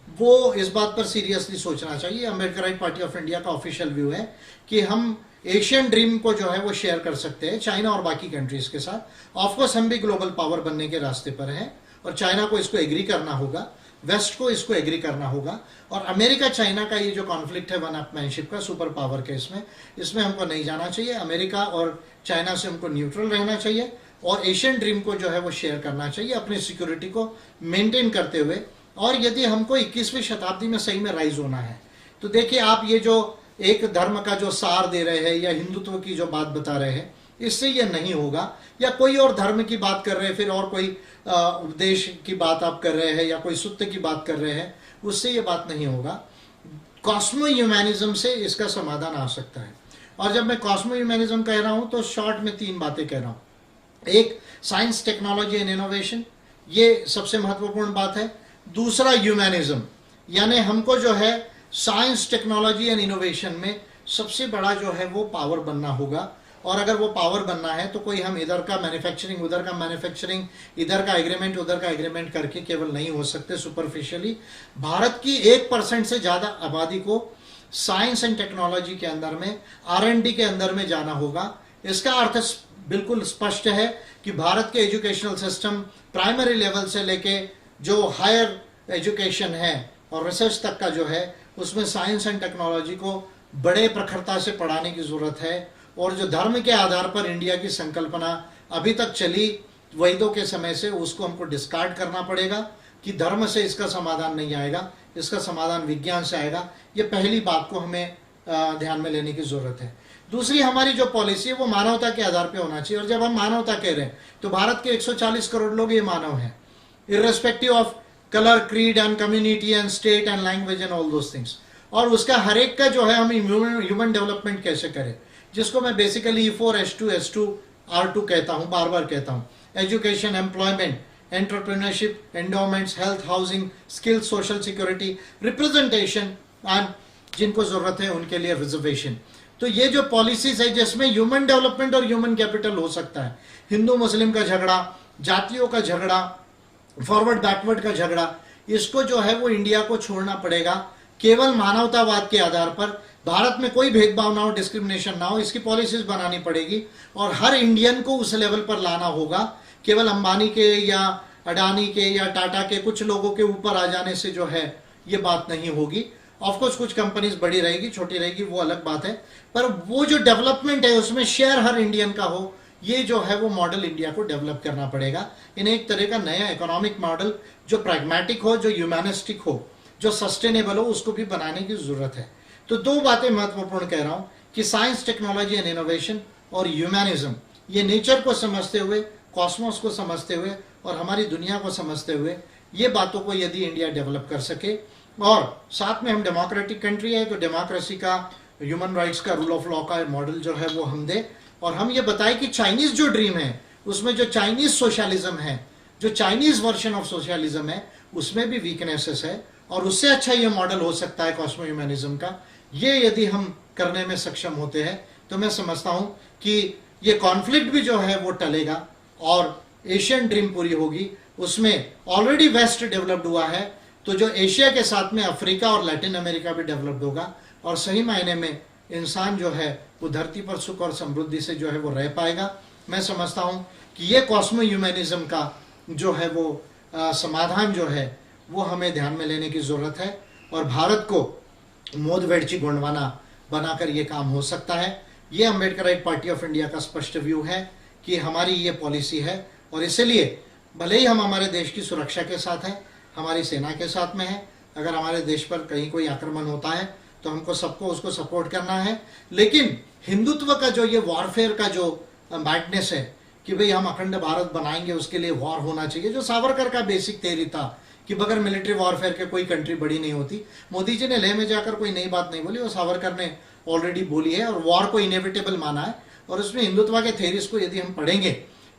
वो इस बात पर सीरियसली सोचना चाहिए। अम्बेडकराइट पार्टी ऑफ इंडिया का ऑफिशियल व्यू है कि हम एशियन ड्रीम को जो है वो शेयर कर सकते हैं चाइना और बाकी कंट्रीज के साथ। ऑफकोर्स हम भी ग्लोबल पावर बनने के रास्ते पर हैं, और चाइना को इसको एग्री करना होगा, वेस्ट को इसको एग्री करना होगा। और अमेरिका चाइना का ये जो कॉन्फ्लिक्ट है वन अपमैनशिप का, सुपर पावर के, इसमें हमको नहीं जाना चाहिए। अमेरिका और चाइना से हमको न्यूट्रल रहना चाहिए, और एशियन ड्रीम को जो है वो शेयर करना चाहिए अपनी सिक्योरिटी को मेंटेन करते हुए। और यदि हमको 21वीं शताब्दी में सही में राइज होना है तो देखिए आप ये जो एक धर्म का जो सार दे रहे हैं या हिंदुत्व की जो बात बता रहे हैं, इससे ये नहीं होगा। या कोई और धर्म की बात कर रहे हैं, फिर और कोई उपदेश की बात आप कर रहे हैं, या कोई सूत्र की बात कर रहे हैं, उससे ये बात नहीं होगा। कॉस्मो ह्यूमैनिज्म से इसका समाधान आ सकता है। और जब मैं कॉस्मो ह्यूमैनिज्म कह रहा हूं तो शॉर्ट में 3 बातें कह रहा हूं। एक, साइंस, टेक्नोलॉजी एंड इनोवेशन, ये सबसे महत्वपूर्ण बात है। दूसरा, ह्यूमैनिज्म, यानी हमको जो है साइंस, टेक्नोलॉजी एंड इनोवेशन में सबसे बड़ा जो है वो पावर बनना होगा। और अगर वो पावर बनना है तो कोई हम इधर का मैन्युफैक्चरिंग, उधर का मैन्युफैक्चरिंग, इधर का एग्रीमेंट, उधर का एग्रीमेंट करके केवल नहीं हो सकते सुपरफिशियली। भारत की 1% से ज्यादा आबादी को साइंस एंड टेक्नोलॉजी के अंदर में, R&D के अंदर में जाना होगा। इसका अर्थ बिल्कुल स्पष्ट है कि भारत के एजुकेशनल सिस्टम प्राइमरी लेवल से लेके जो हायर एजुकेशन है और रिसर्च तक का जो है, उसमें साइंस एंड टेक्नोलॉजी को बड़े प्रखरता से पढ़ाने की जरूरत है। और जो धर्म के आधार पर इंडिया की संकल्पना अभी तक चली वैदों के समय से, उसको हमको डिस्कार्ड करना पड़ेगा कि धर्म से इसका समाधान नहीं आएगा, इसका समाधान विज्ञान से आएगा। ये पहली बात को हमें ध्यान में लेने की जरूरत है। दूसरी, हमारी जो पॉलिसी है वो मानवता के आधार पर होना चाहिए। और जब हम मानवता कह रहे हैं तो भारत के 140 करोड़ लोग ये मानव हैं, irrespective of colour, creed and community and state and language and all those things. और उसका हर एक का जो है हम ह्यूमन डेवलपमेंट कैसे करें, जिसको मैं बेसिकली E4H2S2R2 कहता हूं, बार बार कहता हूं। Education, employment, entrepreneurship, endowments, health, housing, skills, social security, representation, and जिनको जरूरत है उनके लिए रिजर्वेशन। तो ये जो पॉलिसीज है जिसमें ह्यूमन डेवलपमेंट और ह्यूमन कैपिटल हो सकता है। हिंदू मुस्लिम का झगड़ा, जातियों का झगड़ा, फॉरवर्ड बैकवर्ड का झगड़ा, इसको जो है वो इंडिया को छोड़ना पड़ेगा। केवल मानवतावाद के आधार पर भारत में कोई भेदभाव ना हो, डिस्क्रिमिनेशन ना हो, इसकी पॉलिसीज बनानी पड़ेगी। और हर इंडियन को उस लेवल पर लाना होगा। केवल अंबानी के या अडानी के या टाटा के कुछ लोगों के ऊपर आ जाने से जो है ये बात नहीं होगी। ऑफकोर्स कुछ कंपनीज बड़ी रहेगी, छोटी रहेगी, वो अलग बात है, पर वो जो डेवलपमेंट है उसमें शेयर हर इंडियन का हो, ये जो है वो मॉडल इंडिया को डेवलप करना पड़ेगा। इन्हें एक तरह का नया इकोनॉमिक मॉडल जो प्रैग्मेटिक हो, जो ह्यूमैनिस्टिक हो, जो सस्टेनेबल हो, उसको भी बनाने की जरूरत है। तो दो बातें महत्वपूर्ण कह रहा हूं कि साइंस, टेक्नोलॉजी एंड इनोवेशन और ह्यूमैनिज्म, ये नेचर को समझते हुए, कॉस्मोस को समझते हुए और हमारी दुनिया को समझते हुए, ये बातों को यदि इंडिया डेवलप कर सके, और साथ में हम डेमोक्रेटिक कंट्री है तो डेमोक्रेसी का, ह्यूमन राइट्स का, रूल ऑफ लॉ का मॉडल जो है वो हम दे, और हम ये बताएं कि चाइनीज जो ड्रीम है उसमें जो चाइनीज सोशलिज्म है, जो चाइनीज वर्जन ऑफ सोशलिज्म है, उसमें भी वीकनेसेस है और उससे अच्छा ये मॉडल हो सकता है कॉस्मो ह्यूमैनिज्म का। ये यदि हम करने में सक्षम होते हैं तो मैं समझता हूं कि ये कॉन्फ्लिक्ट भी जो है वो टलेगा और एशियन ड्रीम पूरी होगी। उसमें ऑलरेडी वेस्ट डेवलप्ड हुआ है, तो जो एशिया के साथ में अफ्रीका और लैटिन अमेरिका भी डेवलप्ड होगा और सही मायने में इंसान जो है वो धरती पर सुख और समृद्धि से जो है वो रह पाएगा। मैं समझता हूं कि ये कॉस्मो ह्यूमैनिज्म का जो है वो समाधान जो है वो हमें ध्यान में लेने की जरूरत है और भारत को मोद वेडची गोंडवाना बनाकर ये काम हो सकता है। ये अम्बेडकराइट पार्टी ऑफ इंडिया का स्पष्ट व्यू है कि हमारी ये पॉलिसी है और इसलिए भले ही हम हमारे देश की सुरक्षा के साथ हैं, हमारी सेना के साथ में है, अगर हमारे देश पर कहीं कोई आक्रमण होता है तो हमको सबको उसको सपोर्ट करना है, लेकिन हिंदुत्व का जो ये वॉरफेयर का जो मैडनेस है कि भाई हम अखंड भारत बनाएंगे, उसके लिए वॉर होना चाहिए, जो सावरकर का बेसिक थ्योरी था कि बगैर मिलिट्री वॉरफेयर के कोई कंट्री बड़ी नहीं होती। मोदी जी ने लेह में जाकर कोई नई बात नहीं बोली, वो सावरकर ने ऑलरेडी बोली है और वॉर को इनेविटेबल माना है। और उसमें हिंदुत्व के थ्योरीज को यदि हम पढ़ेंगे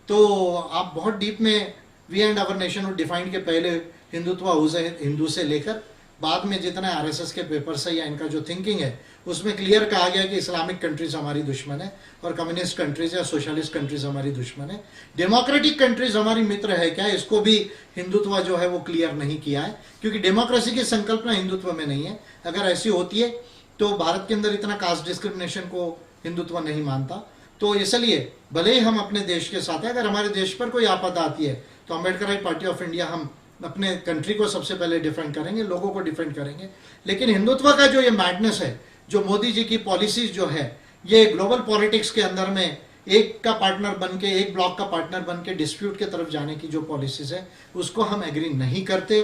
तो आप बहुत डीप में we and our nation defined के पहले हिंदुत्व हिंदू से लेकर बाद में जितना आरएसएस के पेपर्स है या इनका जो थिंकिंग है उसमें क्लियर कहा गया कि इस्लामिक कंट्रीज हमारी दुश्मन है और कम्युनिस्ट कंट्रीज या सोशलिस्ट कंट्रीज हमारी दुश्मन है। डेमोक्रेटिक कंट्रीज हमारी मित्र है क्या, इसको भी हिंदुत्व जो है वो क्लियर नहीं किया है, क्योंकि डेमोक्रेसी की संकल्पना हिंदुत्व में नहीं है। अगर ऐसी होती है तो भारत के अंदर इतना कास्ट डिस्क्रिमिनेशन को हिंदुत्व नहीं मानता। तो इसलिए भले ही हम अपने देश के साथ हैं, अगर हमारे देश पर कोई आपदा आती है तो अम्बेडकराइट पार्टी ऑफ इंडिया हम अपने कंट्री को सबसे पहले डिफेंड करेंगे, लोगों को डिफेंड करेंगे। लेकिन हिंदुत्व का जो ये मैडनेस है, जो मोदी जी की पॉलिसीज जो है, ये ग्लोबल पॉलिटिक्स के अंदर में एक का पार्टनर बन के, एक ब्लॉक का पार्टनर बन के डिस्प्यूट की तरफ जाने की जो पॉलिसीज है उसको हम एग्री नहीं करते।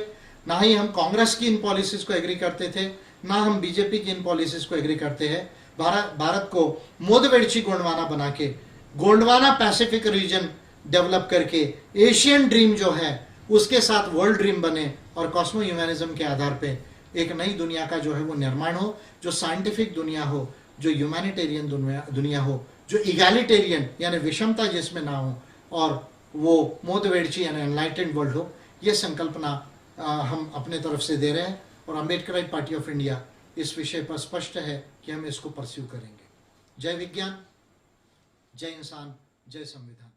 ना ही हम कांग्रेस की इन पॉलिसीज को एग्री करते थे, ना हम बीजेपी की इन पॉलिसीज को एग्री करते हैं। भारत को मोद वेडची गोंडवाना बना के, गोंडवाना पैसिफिक रीजन डेवलप करके एशियन ड्रीम जो है उसके साथ वर्ल्ड ड्रीम बने और कॉस्मो ह्यूमैनिज्म के आधार पे एक नई दुनिया का जो है वो निर्माण हो, जो साइंटिफिक दुनिया हो, जो ह्यूमैनिटेरियन दुनिया हो, जो इगैलिटेरियन यानी विषमता जिसमें ना हो, और वो मोद वेडची यानी एनलाइटेंड वर्ल्ड हो। ये संकल्पना हम अपने तरफ से दे रहे हैं और अम्बेडकराइट पार्टी ऑफ इंडिया इस विषय पर स्पष्ट है कि हम इसको परस्यू करेंगे। जय विज्ञान, जय इंसान, जय संविधान।